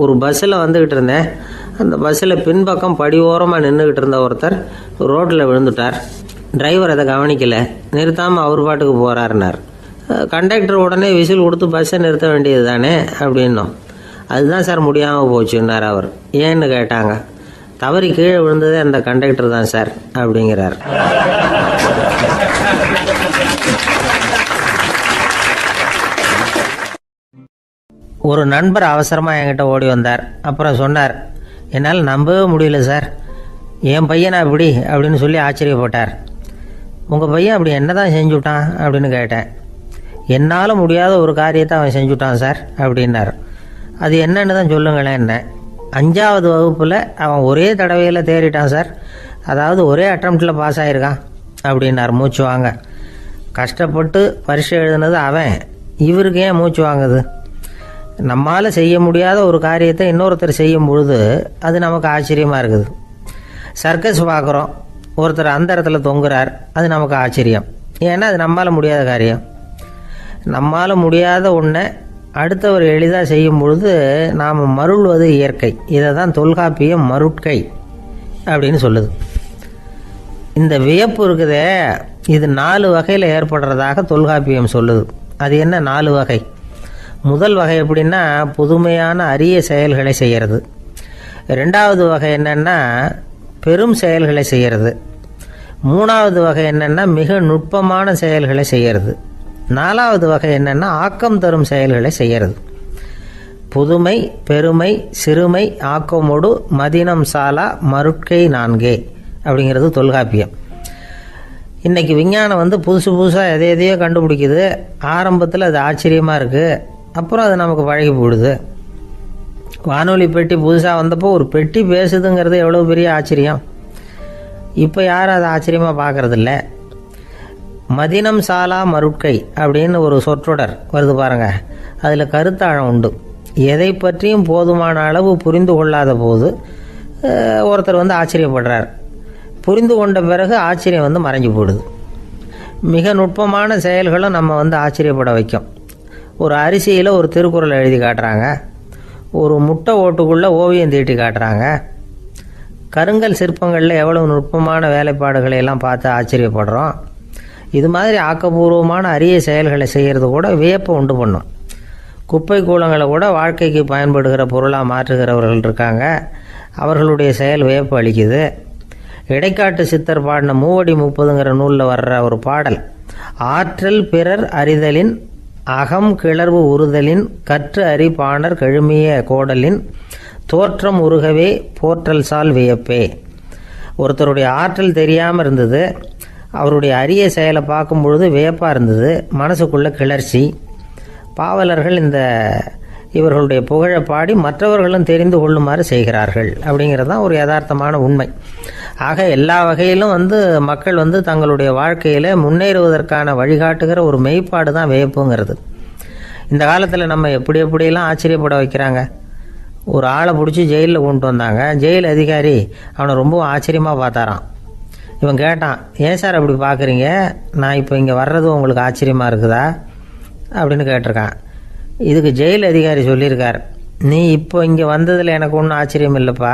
ஒரு பஸ்ஸில் வந்துக்கிட்டு இருந்தேன். அந்த பஸ்ஸில் பின்பக்கம் படி ஓரமாக நின்றுக்கிட்டு இருந்த ஒருத்தர் ரோட்டில் விழுந்துட்டார். டிரைவர் அதை கவனிக்கலை, நிறுத்தாமல் அவர் பாட்டுக்கு போகிறாருனார். கண்டக்டர் உடனே விசில் கொடுத்து பஸ்ஸை நிறுத்த வேண்டியது தானே அப்படின்னோம். அதுதான் சார் முடியாமல் போச்சுன்னார் அவர். ஏன்னு கேட்டாங்க. தவறி கீழே விழுந்ததே அந்த கண்டக்டர் தான் சார் அப்படிங்கிறார். ஒரு நண்பர் அவசரமாக என்கிட்ட ஓடி வந்தார். அப்புறம் சொன்னார், என்னால் நம்பவே முடியல சார், என் பையனா இப்படி அப்படின்னு சொல்லி ஆச்சரியப்பட்டார். உங்கள் பையன் அப்படி என்ன தான் செஞ்சுட்டான் அப்படின்னு கேட்டேன். என்னால் முடியாத ஒரு காரியத்தை அவன் செஞ்சுட்டான் சார் அப்படின்னார். அது என்னன்னு தான் சொல்லுங்களேன். என்ன 5வது வகுப்பில் அவன் ஒரே தடவையில் தேறிட்டான் சார். அதாவது ஒரே அட்டம்ப்டில் பாஸ் ஆகிருக்கான் அப்படின்னார் மூச்சு வாங்க. கஷ்டப்பட்டு பரீட்சை எழுதுனது அவன், இவருக்கு ஏன் மூச்சு வாங்குது? நம்மால் செய்ய முடியாத ஒரு காரியத்தை இன்னொருத்தர் செய்யும் பொழுது அது நமக்கு ஆச்சரியமாக இருக்குது. சர்க்கஸ் பார்க்குறோம், ஒருத்தர் அந்த இடத்துல தொங்குறார், அது நமக்கு ஆச்சரியம். ஏன்னா அது நம்மால் முடியாத காரியம். நம்மால் முடியாத ஒன்றை அடுத்தவர் எளிதாக செய்யும் பொழுது நாம் மருள்வது இயற்கை. இதை தான் தொல்காப்பியம் மருட்கை அப்படின்னு சொல்லுது. இந்த வியப்பு இருக்குதே, இது 4 வகையில் ஏற்படுறதாக தொல்காப்பியம் சொல்லுது. அது என்ன 4 வகை? முதல் வகை எப்படின்னா புதுமையான அரிய செயல்களை செய்கிறது. 2வது வகை என்னென்னா பெரும் செயல்களை செய்கிறது. 3வது வகை என்னென்னா மிக நுட்பமான செயல்களை செய்கிறது. 4வது வகை என்னென்னா ஆக்கம் தரும் செயல்களை செய்கிறது. புதுமை, பெருமை, சிறுமை, ஆக்கமோடு மதினம் சாலா மருட்கை 4 அப்படிங்கிறது தொல்காப்பியம். இன்றைக்கி விஞ்ஞானம் புதுசு புதுசாக எதையோ கண்டுபிடிக்குது. ஆரம்பத்தில் அது ஆச்சரியமாக இருக்குது, அப்புறம் அது நமக்கு பழகி போடுது. வானொலி பெட்டி புதுசாக வந்தப்போ ஒரு பெட்டி பேசுதுங்கிறது எவ்வளோ பெரிய ஆச்சரியம். இப்போ யாரும் அதை ஆச்சரியமாக பார்க்குறதில்ல. மதினம் சாலா மருட்கை அப்படின்னு ஒரு சொற்றொடர் வருது பாருங்கள். அதில் கருத்தாழம் உண்டு. எதை பற்றியும் போதுமான அளவு புரிந்து கொள்ளாத போது ஒருத்தர் ஆச்சரியப்படுறார். புரிந்து கொண்ட பிறகு ஆச்சரியம் மறைஞ்சு போடுது. மிக நுட்பமான செயல்களும் நம்ம ஆச்சரியப்பட வைக்கும். ஒரு அரிசியில் ஒரு திருக்குறள் எழுதி காட்டுறாங்க, ஒரு முட்டை ஓட்டுக்குள்ளே ஓவியம் தீட்டி காட்டுறாங்க. கருங்கல் சிற்பங்களில் எவ்வளவு நுட்பமான வேலைப்பாடுகளை எல்லாம் பார்த்து ஆச்சரியப்படுறோம். இது மாதிரி ஆக்கப்பூர்வமான அரிய செயல்களை செய்கிறது கூட வியப்பை உண்டு பண்ணும். குப்பை கூலங்களை கூட வாழ்க்கைக்கு பயன்படுகிற பொருளாக மாற்றுகிறவர்கள் இருக்காங்க. அவர்களுடைய செயல் வியப்பு அளிக்குது. இடைக்காட்டு சித்தர் பாடின 30 நூலில் வர்ற ஒரு பாடல், ஆற்றல் பிறர் அறிதலின் அகம் கிளர்வு உறுதலின் கற்று அறி பாணர் கழுமிய கோடலின் தோற்றம் உருகவே போற்றல் சால் வியப்பே. ஒருத்தருடைய ஆற்றல் தெரியாமல் இருந்தது, அவருடைய அரிய செயலை பார்க்கும் பொழுது வியப்பாக இருந்தது, மனசுக்குள்ள கிளர்ச்சி. பாவலர்கள் இவர்களுடைய புகழை பாடி மற்றவர்களும் தெரிந்து கொள்ளுமாறு செய்கிறார்கள் அப்படிங்கிறது தான் ஒரு யதார்த்தமான உண்மை. ஆக எல்லா வகையிலும் மக்கள் தங்களுடைய வாழ்க்கையில் முன்னேறுவதற்கான வழிகாட்டுகிற ஒரு மெய்ப்பாடு தான் வியப்புங்கிறது. இந்த காலத்தில் நம்ம எப்படியெல்லாம் ஆச்சரியப்பட வைக்கிறாங்க. ஒரு ஆளை பிடிச்சி ஜெயிலில் கொண்டு வந்தாங்க. ஜெயில் அதிகாரி அவனை ரொம்ப ஆச்சரியமாக பார்த்தாரான். இவன் கேட்டான், ஏன் சார் அப்படி பார்க்குறீங்க, நான் இப்போ இங்கே வர்றது உங்களுக்கு ஆச்சரியமாக இருக்குதா அப்படின்னு கேட்டிருக்கான். இதுக்கு ஜெயில் அதிகாரி சொல்லியிருக்கார், நீ இப்போ இங்கே வந்ததில் எனக்கு ஒன்றும் ஆச்சரியம் இல்லைப்பா,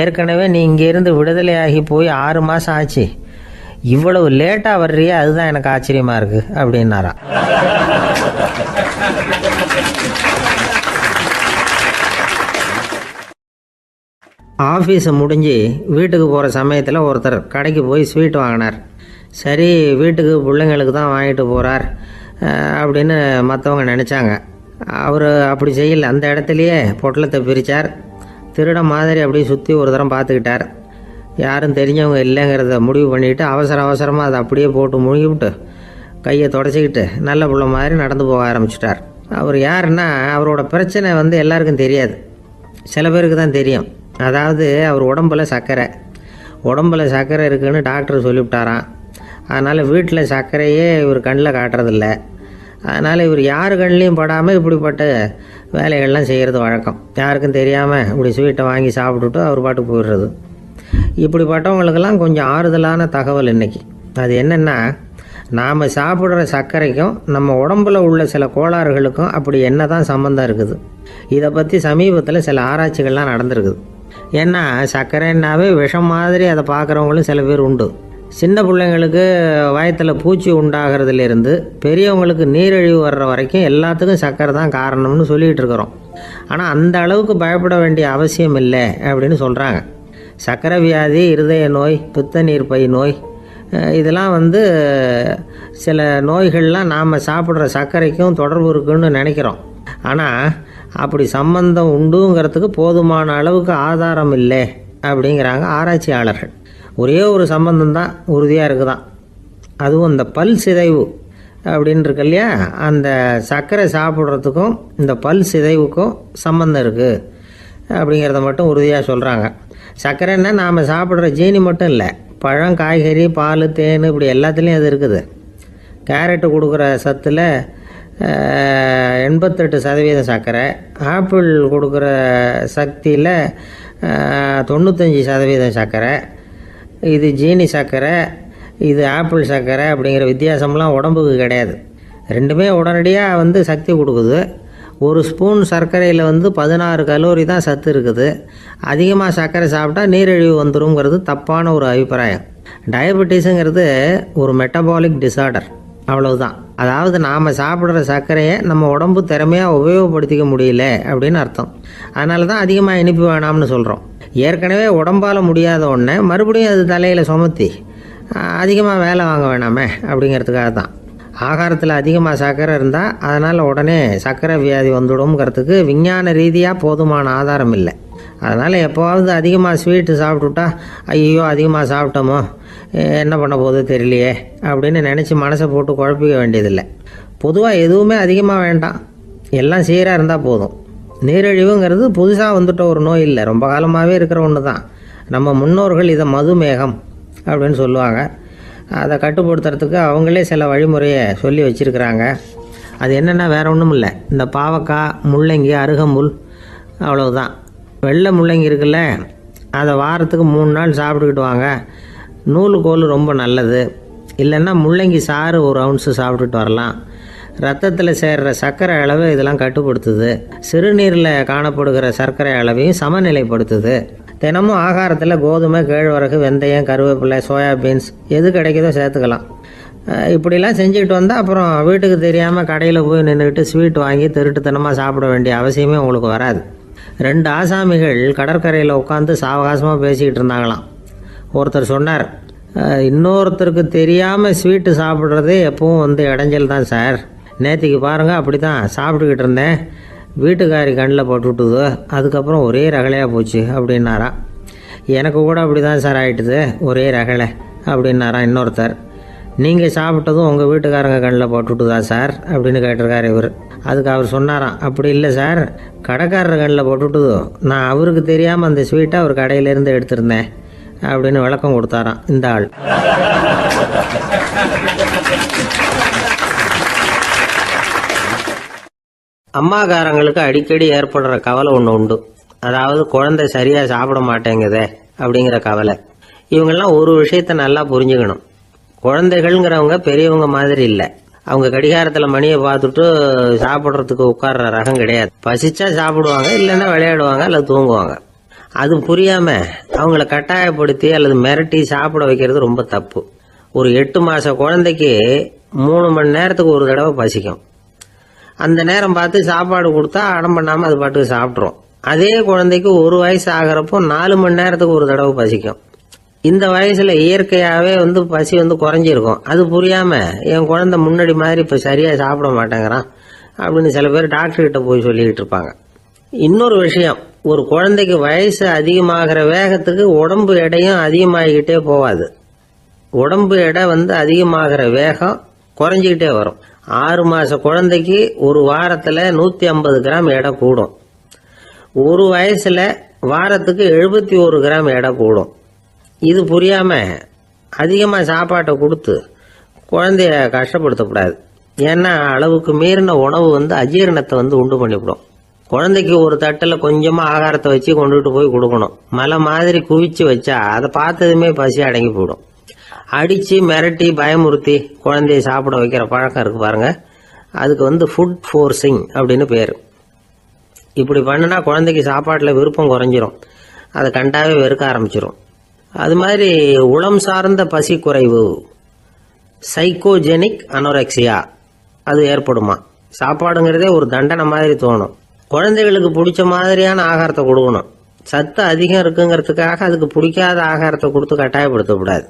ஏற்கனவே நீ இங்கேருந்து விடுதலையாகி போய் 6 மாதம் ஆச்சு, இவ்வளவு லேட்டாக வர்றியா, அதுதான் எனக்கு ஆச்சரியமாக இருக்குது அப்படின்னாராம். ஆஃபீஸை முடிஞ்சு வீட்டுக்கு போகிற சமயத்தில் ஒருத்தர் கடைக்கு போய் ஸ்வீட் வாங்கினார். சரி, வீட்டுக்கு பிள்ளைங்களுக்கு தான் வாங்கிட்டு போகிறார் அப்படின்னு மற்றவங்க நினச்சாங்க. அவர் அப்படி செய்யலை. அந்த இடத்துலையே பொட்டலத்தை பிரித்தார். திருட மாதிரி அப்படியே சுற்றி ஒரு தரம் பார்த்துக்கிட்டார். யாரும் தெரிஞ்சவங்க இல்லைங்கிறத முடிவு பண்ணிவிட்டு அவசரமாக அதை அப்படியே போட்டு முழுகிவிட்டு கையை தொடச்சிக்கிட்டு நல்ல பிள்ளை மாதிரி நடந்து போக ஆரம்பிச்சிட்டார். அவர் யாருன்னா, அவரோட பிரச்சனை எல்லாருக்கும் தெரியாது, சில பேருக்கு தான் தெரியும். அதாவது அவர் உடம்பில் சர்க்கரை இருக்குதுன்னு டாக்டர் சொல்லிவிட்டாராம். அதனால் வீட்டில் சர்க்கரையே இவர் கண்ணில் காட்டுறதில்ல. அதனால் இவர் யார் கண்ணிலையும் படாமல் இப்படிப்பட்ட வேலைகள்லாம் செய்கிறது வழக்கம். யாருக்கும் தெரியாமல் இப்படி ஸ்வீட்டை வாங்கி சாப்பிட்டுட்டு அவர் பாட்டு போயிடுறது. இப்படிப்பட்டவங்களுக்கெல்லாம் கொஞ்சம் ஆறுதலான தகவல் இன்றைக்கி. அது என்னென்னா, நாம் சாப்பிட்ற சர்க்கரைக்கும் நம்ம உடம்பில் உள்ள சில கோளாறுகளுக்கும் அப்படி என்ன தான் சம்மந்தம் இருக்குது. இதை பற்றி சமீபத்தில் சில ஆராய்ச்சிகள்லாம் நடந்திருக்குது. ஏன்னா சர்க்கரைன்னாவே விஷம் மாதிரி அதை பார்க்குறவங்களும் சில பேர் உண்டு. சின்ன பிள்ளைங்களுக்கு வயத்தில் பூச்சி உண்டாகிறதுலேருந்து பெரியவங்களுக்கு நீரிழிவு வர்ற வரைக்கும் எல்லாத்துக்கும் சர்க்கரை தான் காரணம்னு சொல்லிகிட்டு இருக்கிறோம். ஆனால் அந்த அளவுக்கு பயப்பட வேண்டிய அவசியம் இல்லை அப்படின்னு சொல்கிறாங்க. சர்க்கரை வியாதி, இருதய நோய், பித்த நீர்ப்பை நோய், இதெல்லாம் சில நோய்கள்லாம் நாம் சாப்பிட்ற சர்க்கரைக்கும் தொடர்பு இருக்குன்னு நினைக்கிறோம். ஆனால் அப்படி சம்பந்தம் உண்டுங்கிறதுக்கு போதுமான அளவுக்கு ஆதாரம் இல்லை அப்படிங்கிறாங்க ஆராய்ச்சியாளர்கள். ஒரே ஒரு சம்பந்தம் தான் உறுதியாக இருக்குதான். அதுவும் இந்த பல் சிதைவு அப்படின்னு இருக்கு இல்லையா, அந்த சர்க்கரை சாப்பிட்றதுக்கும் இந்த பல் சிதைவுக்கும் சம்மந்தம் இருக்குது அப்படிங்கிறத மட்டும் உறுதியாக சொல்கிறாங்க. சர்க்கரைன்னா நாம் சாப்பிட்ற ஜீனி மட்டும் இல்லை, பழம், காய்கறி, பால், தேன் இப்படி எல்லாத்துலேயும் அது இருக்குது. கேரட்டு கொடுக்குற சத்தில் 88% சர்க்கரை, ஆப்பிள் கொடுக்குற சக்தியில் 95% சர்க்கரை. இது ஜீனி சர்க்கரை, இது ஆப்பிள் சர்க்கரை அப்படிங்கிற வித்தியாசம்லாம் உடம்புக்கு கிடையாது. ரெண்டுமே உடனடியாக சக்தி கொடுக்குது. ஒரு ஸ்பூன் சர்க்கரையில் 16 கலோரி தான் சத்து இருக்குது. அதிகமாக சர்க்கரை சாப்பிட்டா நீரிழிவு வந்துருங்கிறது தப்பான ஒரு அபிப்பிராயம். டயபெட்டிஸுங்கிறது ஒரு மெட்டபாலிக் டிசார்டர், அவ்வளவுதான். அதாவது நாம் சாப்பிட்ற சர்க்கரையை நம்ம உடம்பு திறமையாக உபயோகப்படுத்திக்க முடியல அப்படின்னு அர்த்தம். அதனால தான் அதிகமாக இனிப்பு வேணாம்னு சொல்கிறோம். ஏற்கனவே உடம்பால் முடியாத ஒன்றை மறுபடியும் அது தலையில் சுமத்தி அதிகமாக வேலை வாங்க வேணாமே அப்படிங்கிறதுக்காக தான். ஆகாரத்தில் அதிகமாக சர்க்கரை இருந்தால் அதனால் உடனே சர்க்கரை வியாதி வந்துடும்ங்கிறதுக்கு விஞ்ஞான ரீதியாக போதுமான ஆதாரம் இல்லை. அதனால் எப்போவாவது அதிகமாக ஸ்வீட்டு சாப்பிட்டுட்டா ஐயோ அதிகமாக சாப்பிட்டோமோ என்ன பண்ண போகுது தெரியலையே அப்படின்னு நினச்சி மனசை போட்டு குழப்பிக்க வேண்டியதில்லை. பொதுவாக எதுவுமே அதிகமாக வேண்டாம், எல்லாம் சீராக இருந்தால் போதும். நீரிழிவுங்கிறது புதுசாக வந்துட்ட ஒரு நோய் இல்லை, ரொம்ப காலமாகவே இருக்கிற ஒன்று தான். நம்ம முன்னோர்கள் இதை மதுமேகம் அப்படின்னு சொல்லுவாங்க. அதை கட்டுப்படுத்துறதுக்கு அவங்களே சில வழிமுறையை சொல்லி வச்சுருக்கிறாங்க. அது என்னென்னா வேறு ஒன்றும் இல்லை, இந்த பாவக்காய், முள்ளங்கி, அருகம்புல், அவ்வளவுதான். வெள்ளை முள்ளங்கி இருக்குல்ல, அதை வாரத்துக்கு 3 நாள் சாப்பிட்டுக்கிட்டு வாங்க. நூலுக்கோல் ரொம்ப நல்லது. இல்லைன்னா முள்ளங்கி சாறு 1 ounce சாப்பிட்டுட்டு வரலாம். ரத்தத்தில் சேர்கிற சர்க்கரை அளவு இதெல்லாம் கட்டுப்படுத்துது. சிறுநீரில் காணப்படுகிற சர்க்கரை அளவையும் சமநிலைப்படுத்துது. தினமும் ஆகாரத்தில் கோதுமை, கேழ்வரகு, வெந்தயம், கருவேப்பிலை, சோயாபீன்ஸ் எது கிடைக்குதோ சேர்த்துக்கலாம். இப்படிலாம் செஞ்சுக்கிட்டு வந்தால் அப்புறம் வீட்டுக்கு தெரியாமல் கடையில் போய் நின்றுக்கிட்டு ஸ்வீட் வாங்கி திருட்டுத்தனமாக சாப்பிட வேண்டிய அவசியமே உங்களுக்கு வராது. 2 ஆசாமிகள் கடற்கரையில் உட்காந்து சாவகாசமாக பேசிக்கிட்டு இருந்தாங்களாம். ஒருத்தர் சொன்னார், இன்னொருத்தருக்கு தெரியாமல் ஸ்வீட்டு சாப்பிட்றதே எப்பவும் இடைஞ்சல் தான் சார். நேற்றுக்கு பாருங்கள் அப்படி தான் சாப்பிட்டுக்கிட்டு இருந்தேன், வீட்டுக்காரி கண்ணில் போட்டுவிட்டுது, அதுக்கப்புறம் ஒரே ரகலையாக போச்சு அப்படின்னாரா. எனக்கு கூட அப்படி தான் சார் ஆகிட்டுது, ஒரே ரகலை அப்படின்னாரா இன்னொருத்தர். நீங்கள் சாப்பிட்டதும் உங்கள் வீட்டுக்காரங்க கண்ணில் போட்டுவிட்டுதா சார் அப்படின்னு கேட்டிருக்காரு இவர். அதுக்கு அவர் சொன்னாராம், அப்படி இல்லை சார், கடைக்காரர் கண்ணில் போட்டுவிட்டுதோ, நான் அவருக்கு தெரியாமல் அந்த ஸ்வீட்டை அவர் கடையிலேருந்து எடுத்திருந்தேன் அப்படின்னு விளக்கம் கொடுத்தாராம் இந்த ஆள். அம்மாக்காரங்களுக்கு அடிக்கடி ஏற்படுற கவலை ஒன்று உண்டு. அதாவது குழந்தை சரியாக சாப்பிட மாட்டேங்குதே அப்படிங்கிற கவலை. இவங்கெல்லாம் ஒரு விஷயத்த நல்லா புரிஞ்சுக்கணும். குழந்தைகள்ங்கிறவங்க பெரியவங்க மாதிரி இல்லை. அவங்க கடிகாரத்தில் மணியை பார்த்துட்டு சாப்பிட்றதுக்கு உட்கார்ற ரகம் கிடையாது. பசிச்சா சாப்பிடுவாங்க, இல்லைன்னா விளையாடுவாங்க அல்லது தூங்குவாங்க. அது புரியாமல் அவங்கள கட்டாயப்படுத்தி அல்லது மிரட்டி சாப்பிட வைக்கிறது ரொம்ப தப்பு. ஒரு 8 மாத குழந்தைக்கு 3 மணி நேரத்துக்கு ஒரு தடவை பசிக்கும். அந்த நேரம் பார்த்து சாப்பாடு கொடுத்தா அடம் பண்ணாமல் அது பாட்டுக்கு சாப்பிட்றோம். அதே குழந்தைக்கு 1 வயசு ஆகிறப்போ 4 மணி நேரத்துக்கு ஒரு தடவை பசிக்கும். இந்த வயசில் இயற்கையாகவே பசி குறைஞ்சிருக்கும். அது புரியாமல் என் குழந்தை முன்னாடி மாதிரி இப்போ சரியாக சாப்பிட மாட்டேங்கிறான் அப்படின்னு சில பேர் டாக்டர்கிட்ட போய் சொல்லிக்கிட்டு இருப்பாங்க. இன்னொரு விஷயம், ஒரு குழந்தைக்கு வயசு அதிகமாகிற வேகத்துக்கு உடம்பு எடையும் அதிகமாகிக்கிட்டே போகாது. உடம்பு எடை அதிகமாகிற வேகம் குறைஞ்சிக்கிட்டே வரும். 6 மாத குழந்தைக்கு ஒரு வாரத்தில் 150 கிராம் எடை கூடும். ஒரு வயசில் வாரத்துக்கு 71 கிராம் எடை கூடும். இது புரியாமல் அதிகமாக சாப்பாட்டை கொடுத்து குழந்தைய கஷ்டப்படுத்தக்கூடாது. ஏன்னா அளவுக்கு மீறின உணவு அஜீரணத்தை உண்டு பண்ணிவிடும். குழந்தைக்கு ஒரு தட்டில் கொஞ்சமாக ஆகாரத்தை வச்சு கொண்டுகிட்டு போய் கொடுக்கணும். மலை மாதிரி குவிச்சு வச்சா அதை பார்த்ததுமே பசி அடங்கி போயிடும். அடித்து மிரட்டி பயமுறுத்தி குழந்தைய சாப்பிட வைக்கிற பழக்கம் இருக்குது பாருங்க, அதுக்கு ஃபுட் ஃபோர்ஸிங் அப்படின்னு பேர். இப்படி பண்ணினா குழந்தைக்கு சாப்பாட்டில் விருப்பம் குறைஞ்சிரும், அதை கண்டாவே வெறுக்க ஆரம்பிச்சிடும். அது மாதிரி உளம் சார்ந்த பசி குறைவு, சைக்கோஜெனிக் அனோரெக்சியா, அது ஏற்படுமா. சாப்பாடுங்கிறதே ஒரு தண்டனை மாதிரி தோணும். குழந்தைகளுக்கு பிடிச்ச மாதிரியான ஆகாரத்தை கொடுக்கணும். சத்து அதிகம் இருக்குங்கிறதுக்காக அதுக்கு பிடிக்காத ஆகாரத்தை கொடுத்து கட்டாயப்படுத்தக்கூடாது.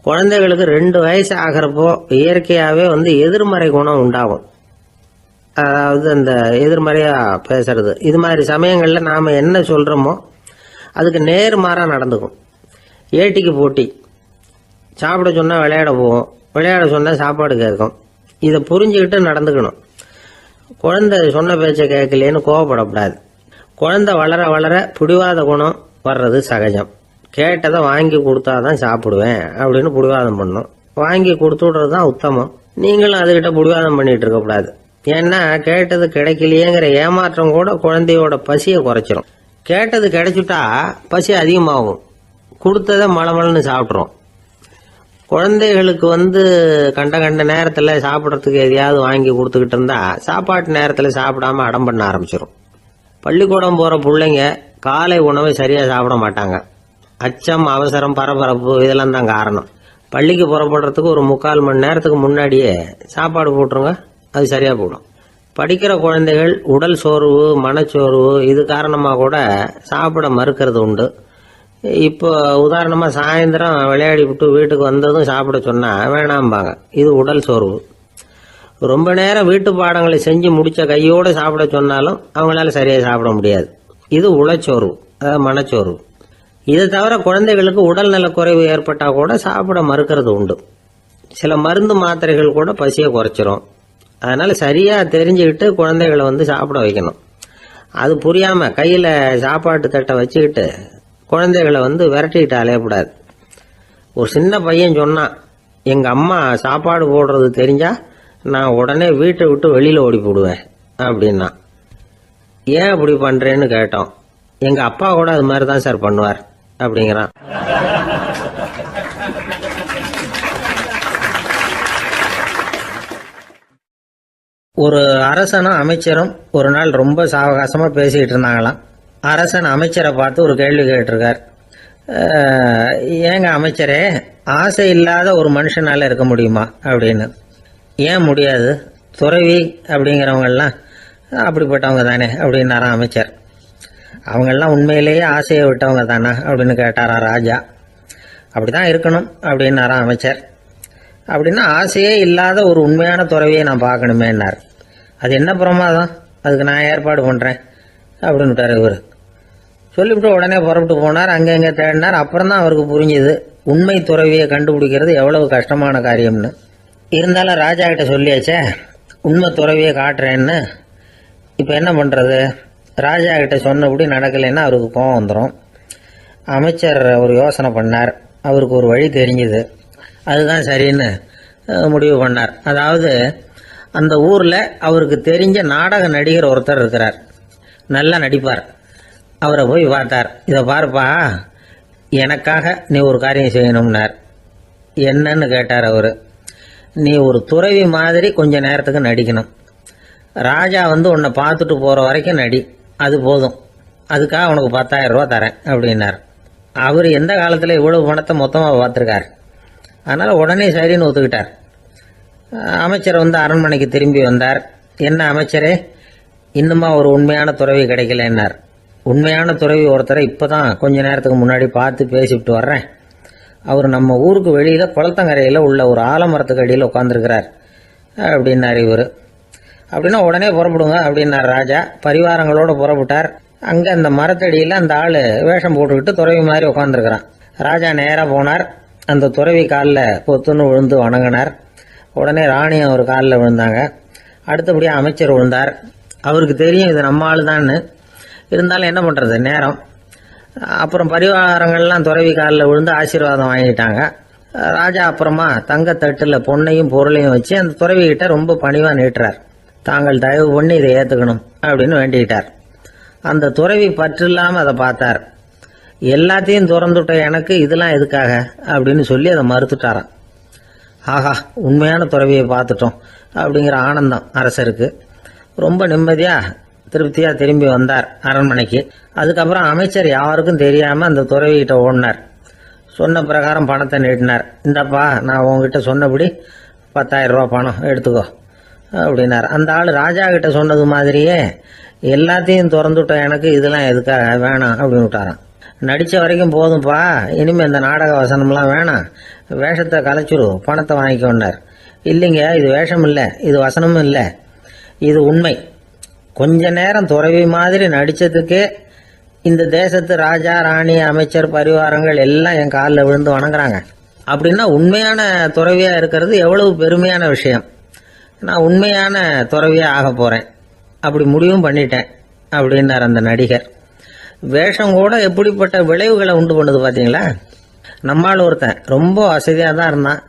குழந்தைகளுக்கு 2 வயசு ஆகிறப்போ இயற்கையாகவே எதிர்மறை குணம் உண்டாகும். அதாவது அந்த எதிர்மறையாக பேசுறது. இது மாதிரி சமயங்களில் நாம் என்ன சொல்கிறோமோ அதுக்கு நேர்மாறாக நடந்துக்கும். ஏட்டிக்கு போட்டி, சாப்பிட சொன்னால் விளையாட போவோம், விளையாட சொன்னால் சாப்பாடு கேட்கும். இதை புரிஞ்சுக்கிட்டு நடந்துக்கணும். குழந்தை சொன்ன பேச்சை கேட்கலேன்னு கோவப்படக்கூடாது. குழந்தை வளர வளர பிடிவாத குணம் வர்றது சகஜம். கேட்டதை வாங்கி கொடுத்தாதான் சாப்பிடுவேன் அப்படின்னு பிடிவாதம் பண்ணும். வாங்கி கொடுத்து விடுறது தான் உத்தமம். நீங்களும் அதுகிட்ட பிடிவாதம் பண்ணிட்டு இருக்கக்கூடாது. ஏன்னா கேட்டது கிடைக்கலையேங்கிற ஏமாற்றம் கூட குழந்தையோட பசியை குறைச்சிரும். கேட்டது கிடைச்சிட்டா பசி அதிகமாகும். கொடுத்ததை மளமளன்னு சாப்பிட்றோம். குழந்தைகளுக்கு கண்ட கண்ட நேரத்தில் சாப்பிட்றதுக்கு எதையாவது வாங்கி கொடுத்துக்கிட்டு இருந்தா சாப்பாட்டு நேரத்தில் சாப்பிடாம அடம் பண்ண ஆரம்பிச்சிடும். பள்ளிக்கூடம் போகிற பிள்ளைங்க காலை உணவை சரியாக சாப்பிட மாட்டாங்க. அச்சம், அவசரம், பரபரப்பு இதெல்லாம் தான் காரணம். பள்ளிக்கு புறப்படுறதுக்கு ஒரு 3/4 மணி நேரத்துக்கு முன்னாடியே சாப்பாடு போட்டுருங்க, அது சரியாக போடும். படிக்கிற குழந்தைகள் உடல் சோர்வு, மனச்சோர்வு இது காரணமாக கூட சாப்பிட மறுக்கிறது உண்டு. இப்போ உதாரணமாக சாயந்தரம் விளையாடி விட்டு வீட்டுக்கு வந்ததும் சாப்பிட சொன்னால் வேணாம்பாங்க. இது உடல் சோர்வு. ரொம்ப நேரம் வீட்டு பாடங்களை செஞ்சு முடித்த கையோடு சாப்பிட சொன்னாலும் அவங்களால சரியாக சாப்பிட முடியாது. இது உளச்சோர்வு, அதாவது மனச்சோர்வு. இதை தவிர குழந்தைகளுக்கு உடல் நலக்குறைவு ஏற்பட்டால் கூட சாப்பிட மறுக்கிறது உண்டு. சில மருந்து மாத்திரைகள் கூட பசியை குறைச்சிரும். அதனால் சரியாக தெரிஞ்சுக்கிட்டு குழந்தைகளை சாப்பிட வைக்கணும். அது புரியாமல் கையில் சாப்பாட்டு தட்டை வச்சுக்கிட்டு குழந்தைகளை விரட்டிக்கிட்டு அலையக்கூடாது. ஒரு சின்ன பையன் சொன்னான், எங்கள் அம்மா சாப்பாடு போடுறது தெரிஞ்சா நான் உடனே வீட்டை விட்டு வெளியில் ஓடி போடுவேன் அப்படின்னா. ஏன் அப்படி பண்ணுறேன்னு கேட்டோம். எங்கள் அப்பா கூட அது மாதிரி தான் சார் பண்ணுவார் அப்படிங்கிறான். ஒரு அரசனும் அமைச்சரும் ஒரு நாள் ரொம்ப சாவகாசமாக பேசிக்கிட்டு இருந்தாங்களாம். அரசன் அமைச்சரை பார்த்து ஒரு கேள்வி கேட்டிருக்கார். ஏங்க அமைச்சரே, ஆசை இல்லாத ஒரு மனுஷனால இருக்க முடியுமா அப்படின்னு. ஏன் முடியாது, துறவி அப்படிங்கிறவங்கெல்லாம் அப்படிப்பட்டவங்க தானே அப்படின்னாராம் அமைச்சர். அவங்கெல்லாம் உண்மையிலேயே ஆசையை விட்டவங்க தானா அப்படின்னு கேட்டாராம் ராஜா. அப்படி தான் இருக்கணும் அப்படின்னாராம் அமைச்சர். அப்படின்னா ஆசையே இல்லாத ஒரு உண்மையான துறவியை நான் பார்க்கணுமேன்னார். அது என்ன பிரமாதம், அதுக்கு நான் ஏற்பாடு பண்ணுறேன் அப்படின்னு விட்டார் இவர். சொல்லிவிட்டு உடனே புறப்பட்டு போனார். அங்கே இங்கே தேடினார். அப்புறம் தான் அவருக்கு புரிஞ்சுது உண்மை துறவியை கண்டுபிடிக்கிறது எவ்வளவு கஷ்டமான காரியம்னு. இருந்தாலும் ராஜா கிட்ட சொல்லியாச்சே, உண்மை துறவியை காட்டுறேன்னு. இப்போ என்ன பண்ணுறது? ராஜா கிட்ட சொன்னபடி நடக்கலைன்னா அவருக்கு கோவம் வந்துடும். அமைச்சர் ஒரு யோசனை பண்ணார். அவருக்கு ஒரு வழி தெரிஞ்சுது. அதுதான் சரின்னு முடிவு பண்ணார். அதாவது அந்த ஊரில் அவருக்கு தெரிஞ்ச நாடக நடிகர் ஒருத்தர் இருக்கிறார், நல்லா நடிப்பார். அவரை போய் பார்த்தார். இதை பாருப்பா, எனக்காக நீ ஒரு காரியம் செய்யணும்னார். என்னன்னு கேட்டார் அவர். நீ ஒரு துறவி மாதிரி கொஞ்ச நேரத்துக்கு நடிக்கணும். ராஜா உன்னை பார்த்துட்டு போகிற வரைக்கும் நடி, அது போதும். அதுக்காக உனக்கு 10,000 ரூபா தரேன் அப்படின்னார். அவர் எந்த காலத்தில் இவ்வளவு பணத்தை மொத்தமாக பார்த்துருக்கார். அதனால் உடனே சரின்னு ஒத்துக்கிட்டார். அமைச்சர் அரண்மனைக்கு திரும்பி வந்தார். என்ன அமைச்சரே, இன்னுமா ஒரு உண்மையான துறவி கிடைக்கலன்னார். உண்மையான துறவி ஒருத்தரை இப்போ தான் கொஞ்ச நேரத்துக்கு முன்னாடி பார்த்து பேசிவிட்டு வர்றேன். அவர் நம்ம ஊருக்கு வெளியில் குளத்தங்கரையில் உள்ள ஒரு ஆலமரத்துக்கு அடியில் உட்காந்துருக்கிறார் அப்படின்னார் இவர். அப்படின்னா உடனே புறப்படுங்க அப்படின்னார் ராஜா. பரிவாரங்களோடு புறப்பட்டார். அங்கே அந்த மரத்தடியில் அந்த ஆள் வேஷம் போட்டுக்கிட்டு துறவி மாதிரி உட்காந்துருக்கிறான். ராஜா நேராக போனார். அந்த துறவி காலில் பொத்துன்னு விழுந்து வணங்கினார். உடனே ராணி அவர் காலில் விழுந்தாங்க. அடுத்தபடியாக அமைச்சர் விழுந்தார். அவருக்கு தெரியும் இது நம்ம ஆள் தான்னு. இருந்தாலும் என்ன பண்ணுறது, நேரம். அப்புறம் பரிவாரங்கள்லாம் துறவி காலில் விழுந்து ஆசீர்வாதம் வாங்கிட்டாங்க. ராஜா அப்புறமா தங்கத்தட்டில் பொண்ணையும் பொருளையும் வச்சு அந்த துறவிகிட்ட ரொம்ப பணிவாக நீட்டுறார். தாங்கள் தயவு பண்ணி இதை ஏற்றுக்கணும் அப்படின்னு வேண்டிக்கிட்டார். அந்த துறவி பற்று இல்லாமல் அதை பார்த்தார். எல்லாத்தையும் திறந்துட்ட எனக்கு இதெல்லாம் எதுக்காக அப்படின்னு சொல்லி அதை மறுத்துட்டாராம். ஆஹா, உண்மையான துறவியை பார்த்துட்டோம் அப்படிங்கிற ஆனந்தம் அரசருக்கு. ரொம்ப நிம்மதியாக திருப்தியாக திரும்பி வந்தார் அரண்மனைக்கு. அதுக்கப்புறம் அமைச்சர் யாருக்கும் தெரியாமல் அந்த துறவிகிட்ட ஓடினார். சொன்ன பிரகாரம் பணத்தை நீட்டினார். இந்தப்பா, நான் உங்ககிட்ட சொன்னபடி 10,000 ரூபா பணம் எடுத்துக்கோ அப்படின்னார். அந்த ஆள் ராஜா கிட்ட சொன்னது மாதிரியே எல்லாத்தையும் திறந்துவிட்ட எனக்கு இதெல்லாம் எதுக்காக வேணாம் அப்படின்னு விட்டாரான். நடித்த வரைக்கும் போதும்ப்பா, இனிமேல் இந்த நாடக வசனம்லாம் வேணாம், வேஷத்தை கலைச்சிரு, பணத்தை வாங்கிக்கோன்னார். இல்லைங்க, இது வேஷம் இல்லை, இது வசனமும் இல்லை, இது உண்மை. கொஞ்ச நேரம் துறவி மாதிரி நடித்ததுக்கே இந்த தேசத்து ராஜா, ராணி, அமைச்சர், பரிவாரங்கள் எல்லாம் என் காலில் விழுந்து வணங்குறாங்க. அப்படின்னா உண்மையான துறவியா இருக்கிறது எவ்வளவு பெருமையான விஷயம். நான் உண்மையான துறவியா ஆக போறேன், அப்படி முடிவும் பண்ணிட்டேன் அப்படின்னார் அந்த நடிகர். வேஷம் கூட எப்படிப்பட்ட விளைவுகளை உண்டு பண்ணுது பார்த்தீங்களா. நம்மால் ஒருத்தன் ரொம்ப வசதியாக தான் இருந்தான்.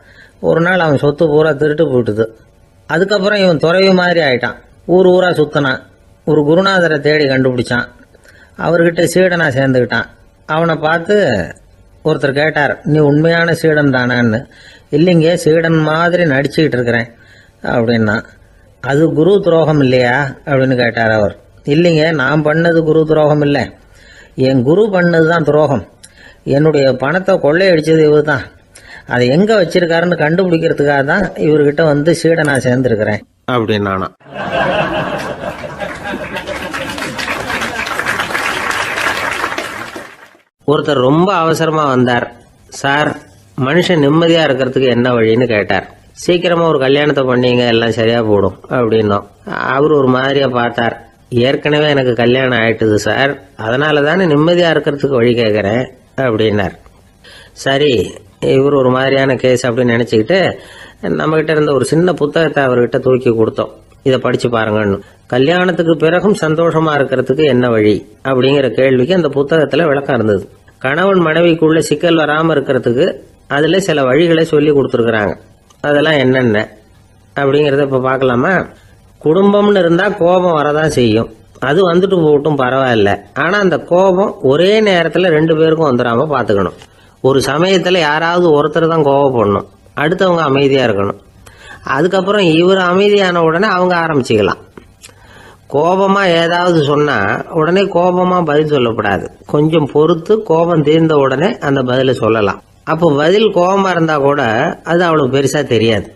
ஒரு நாள் அவன் சொத்து பூரா திருட்டு போயிட்டுது. அதுக்கப்புறம் இவன் துறவி மாதிரி ஆயிட்டான். ஊர் ஊரா சுத்தினான். ஒரு குருநாதரை தேடி கண்டுபிடிச்சான். அவர்கிட்ட சீடனா சேர்ந்துக்கிட்டான். அவனை பார்த்து ஒருத்தர் கேட்டார், நீ உண்மையான சீடன் தானான்னு. இல்லைங்க, சீடன் மாதிரி நடிச்சுக்கிட்டு இருக்கிறேன் அப்படின்னா. அது குரு துரோகம் இல்லையா அப்படின்னு கேட்டார் அவர். இல்லைங்க, நான் பண்ணது குரு துரோகம் இல்லை, என் குரு பண்ணது தான் துரோகம். என்னுடைய பணத்தை கொள்ளையடிச்சது இவர் தான். அதை எங்க வச்சிருக்காருன்னு கண்டுபிடிக்கிறதுக்காக தான் இவர்கிட்ட வந்து சீடனா சேர்ந்துருக்கிறேன் அப்படின்னானா. ஒருத்தர் ரொம்ப அவசரமா வந்தார். சார், மனுஷன் நிம்மதியா இருக்கிறதுக்கு என்ன வழின்னு கேட்டார். சீக்கிரமா ஒரு கல்யாணத்தை பண்ணீங்க, எல்லாம் சரியா போடும் அப்படின்னோம். அவர் ஒரு மாதிரியா பார்த்தார். ஏற்கனவே எனக்கு கல்யாணம் ஆயிட்டுது சார், அதனால தானே நிம்மதியா இருக்கிறதுக்கு வழி கேட்கறேன் அப்படின்னார். சரி, இவர் ஒரு மாதிரியான கேஸ் அப்படின்னு நினைச்சுக்கிட்டு நம்ம கிட்ட இருந்த ஒரு சின்ன புத்தகத்தை அவர்கிட்ட தூக்கி கொடுத்தோம். இதை படிச்சு பாருங்கன்னு. கல்யாணத்துக்கு பிறகும் சந்தோஷமா இருக்கிறதுக்கு என்ன வழி அப்படிங்கிற கேள்விக்கு அந்த புத்தகத்துல விளக்கம் இருந்தது. கணவன் மனைவிக்குள்ள சிக்கல் வராம இருக்கிறதுக்கு அதுல சில வழிகளை சொல்லி கொடுத்துருக்குறாங்க. அதெல்லாம் என்னென்ன அப்படிங்கறத இப்ப பார்க்கலாமா. குடும்பம்னு இருந்தா கோபம் வரதான் செய்யும். அது வந்துட்டு போகட்டும், பரவாயில்ல. ஆனா அந்த கோபம் ஒரே நேரத்துல ரெண்டு பேருக்கும் வந்துடாம பாத்துக்கணும். ஒரு சமயத்துல யாராவது ஒருத்தர் தான் கோபப்படணும், அடுத்தவங்க அமைதியா இருக்கணும். அதுக்கப்புறம் இவர் அமைதியான உடனே அவங்க ஆரம்பிச்சுக்கலாம். கோபமா ஏதாவது சொன்னா உடனே கோபமா பதில் சொல்லக்கூடாது. கொஞ்சம் பொறுத்து கோபம் தீர்ந்த உடனே அந்த பதில சொல்லலாம். அப்போ பதில் கோபமா இருந்தா கூட அது அவ்வளவு பெருசா தெரியாது.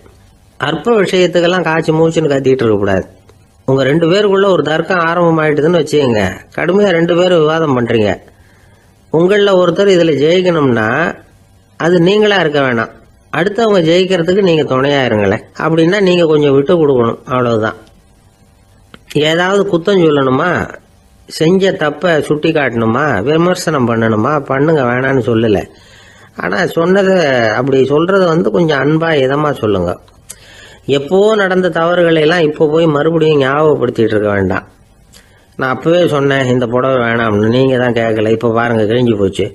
அற்ப விஷயத்துக்கெல்லாம் காய்ச்சி மூச்சுன்னு கத்திட்டு இருக்கக்கூடாது. உங்க ரெண்டு பேருக்குள்ள ஒரு தர்க்கம் ஆரம்பமாயிட்டுதுன்னு வச்சுக்கோங்க. கடுமையா ரெண்டு பேரும் விவாதம் பண்றீங்க. உங்கள ஒருத்தர் இதுல ஜெயிக்கணும்னா அது நீங்களா இருக்க வேணாம், அடுத்தவங்க ஜெயிக்கிறதுக்கு நீங்க துணையா இருங்களேன். அப்படின்னா நீங்க கொஞ்சம் விட்டு கொடுக்கணும், அவ்வளவுதான். ஏதாவது குத்தம் சொல்லணுமா, செஞ்ச தப்ப சுட்டி காட்டணுமா, விமர்சனம் பண்ணணுமா, பண்ணுங்க, வேணான்னு சொல்லல. ஆனா சொன்னதை அப்படி சொல்றத கொஞ்சம் அன்பா இதமா சொல்லுங்க. எப்போ நடந்த தவறுகளை எல்லாம் இப்போ போய் மறுபடியும் ஞாபகப்படுத்திட்டு இருக்க வேண்டாம். நான் அப்பவே சொன்னேன் இந்த புடவை வேணாம்னு, நீங்க தான் கேட்கல, இப்ப பாருங்க கிழிஞ்சு போச்சு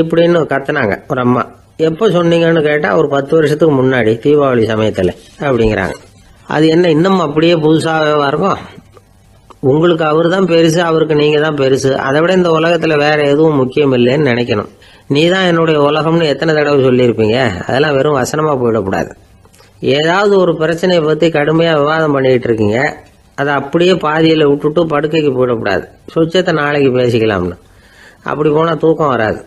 இப்படின்னு கத்துனாங்க ஒரு அம்மா. எப்போ சொன்னீங்கன்னு கேட்டா ஒரு 10 வருஷத்துக்கு முன்னாடி தீபாவளி சமயத்துல அப்படிங்கிறாங்க. அது என்ன இன்னும் அப்படியே புதுசாகவா இருக்கும்? உங்களுக்கு அவர் தான் பெருசு, அவருக்கு நீங்க தான் பெருசு. அதை விட இந்த உலகத்துல வேற எதுவும் முக்கியம் இல்லைன்னு நினைக்கணும். நீ தான் என்னுடைய உலகம்னு எத்தனை தடவை சொல்லியிருப்பீங்க. அதெல்லாம் வெறும் வசனமா போயிடக்கூடாது. ஏதாவது ஒரு பிரச்சனையை பத்தி கடுமையா விவாதம் பண்ணிட்டு இருக்கீங்க, அதை அப்படியே பாதியில விட்டுட்டு படுக்கைக்கு போயிடக்கூடாது. சொச்சத்தை நாளைக்கு பேசிக்கலாம்னு. அப்படி போனா தூக்கம் வராது.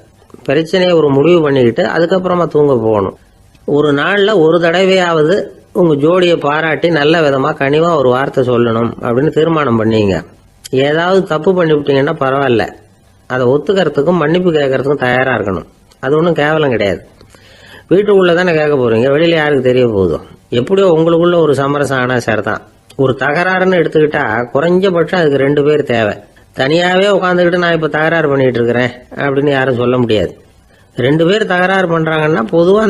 பிரச்சனையை ஒரு முடிவு பண்ணிக்கிட்டு அதுக்கப்புறமா தூங்க போகணும். ஒரு நாள்ல ஒரு தடவையாவது உங்க ஜோடியை பாராட்டி நல்ல விதமா கனிவா ஒரு வார்த்தை சொல்லணும் அப்படின்னு தீர்மானம் பண்ணீங்க. ஏதாவது தப்பு பண்ணிவிட்டீங்கன்னா பரவாயில்ல, அதை ஒத்துக்கிறதுக்கும் மன்னிப்பு கேட்கறதுக்கும் தயாரா இருக்கணும். அது ஒன்றும் கேவலம் கிடையாது. வீட்டுக்குள்ள தானே கேட்க போறீங்க, வெளியில யாருக்கு தெரிய போதும். எப்படியோ உங்களுக்குள்ள ஒரு சமரசம் ஆனா சரிதான். ஒரு தகராறுன்னு எடுத்துக்கிட்டா குறைஞ்சபட்சம் அதுக்கு 2 பேர் தேவை. தனியாவே உட்காந்துக்கிட்டு நான் இப்ப தகராறு பண்ணிட்டு இருக்கிறேன் அப்படின்னு யாரும் சொல்ல முடியாது. 2 பேர் தகராறு பண்றாங்கன்னா பொதுவா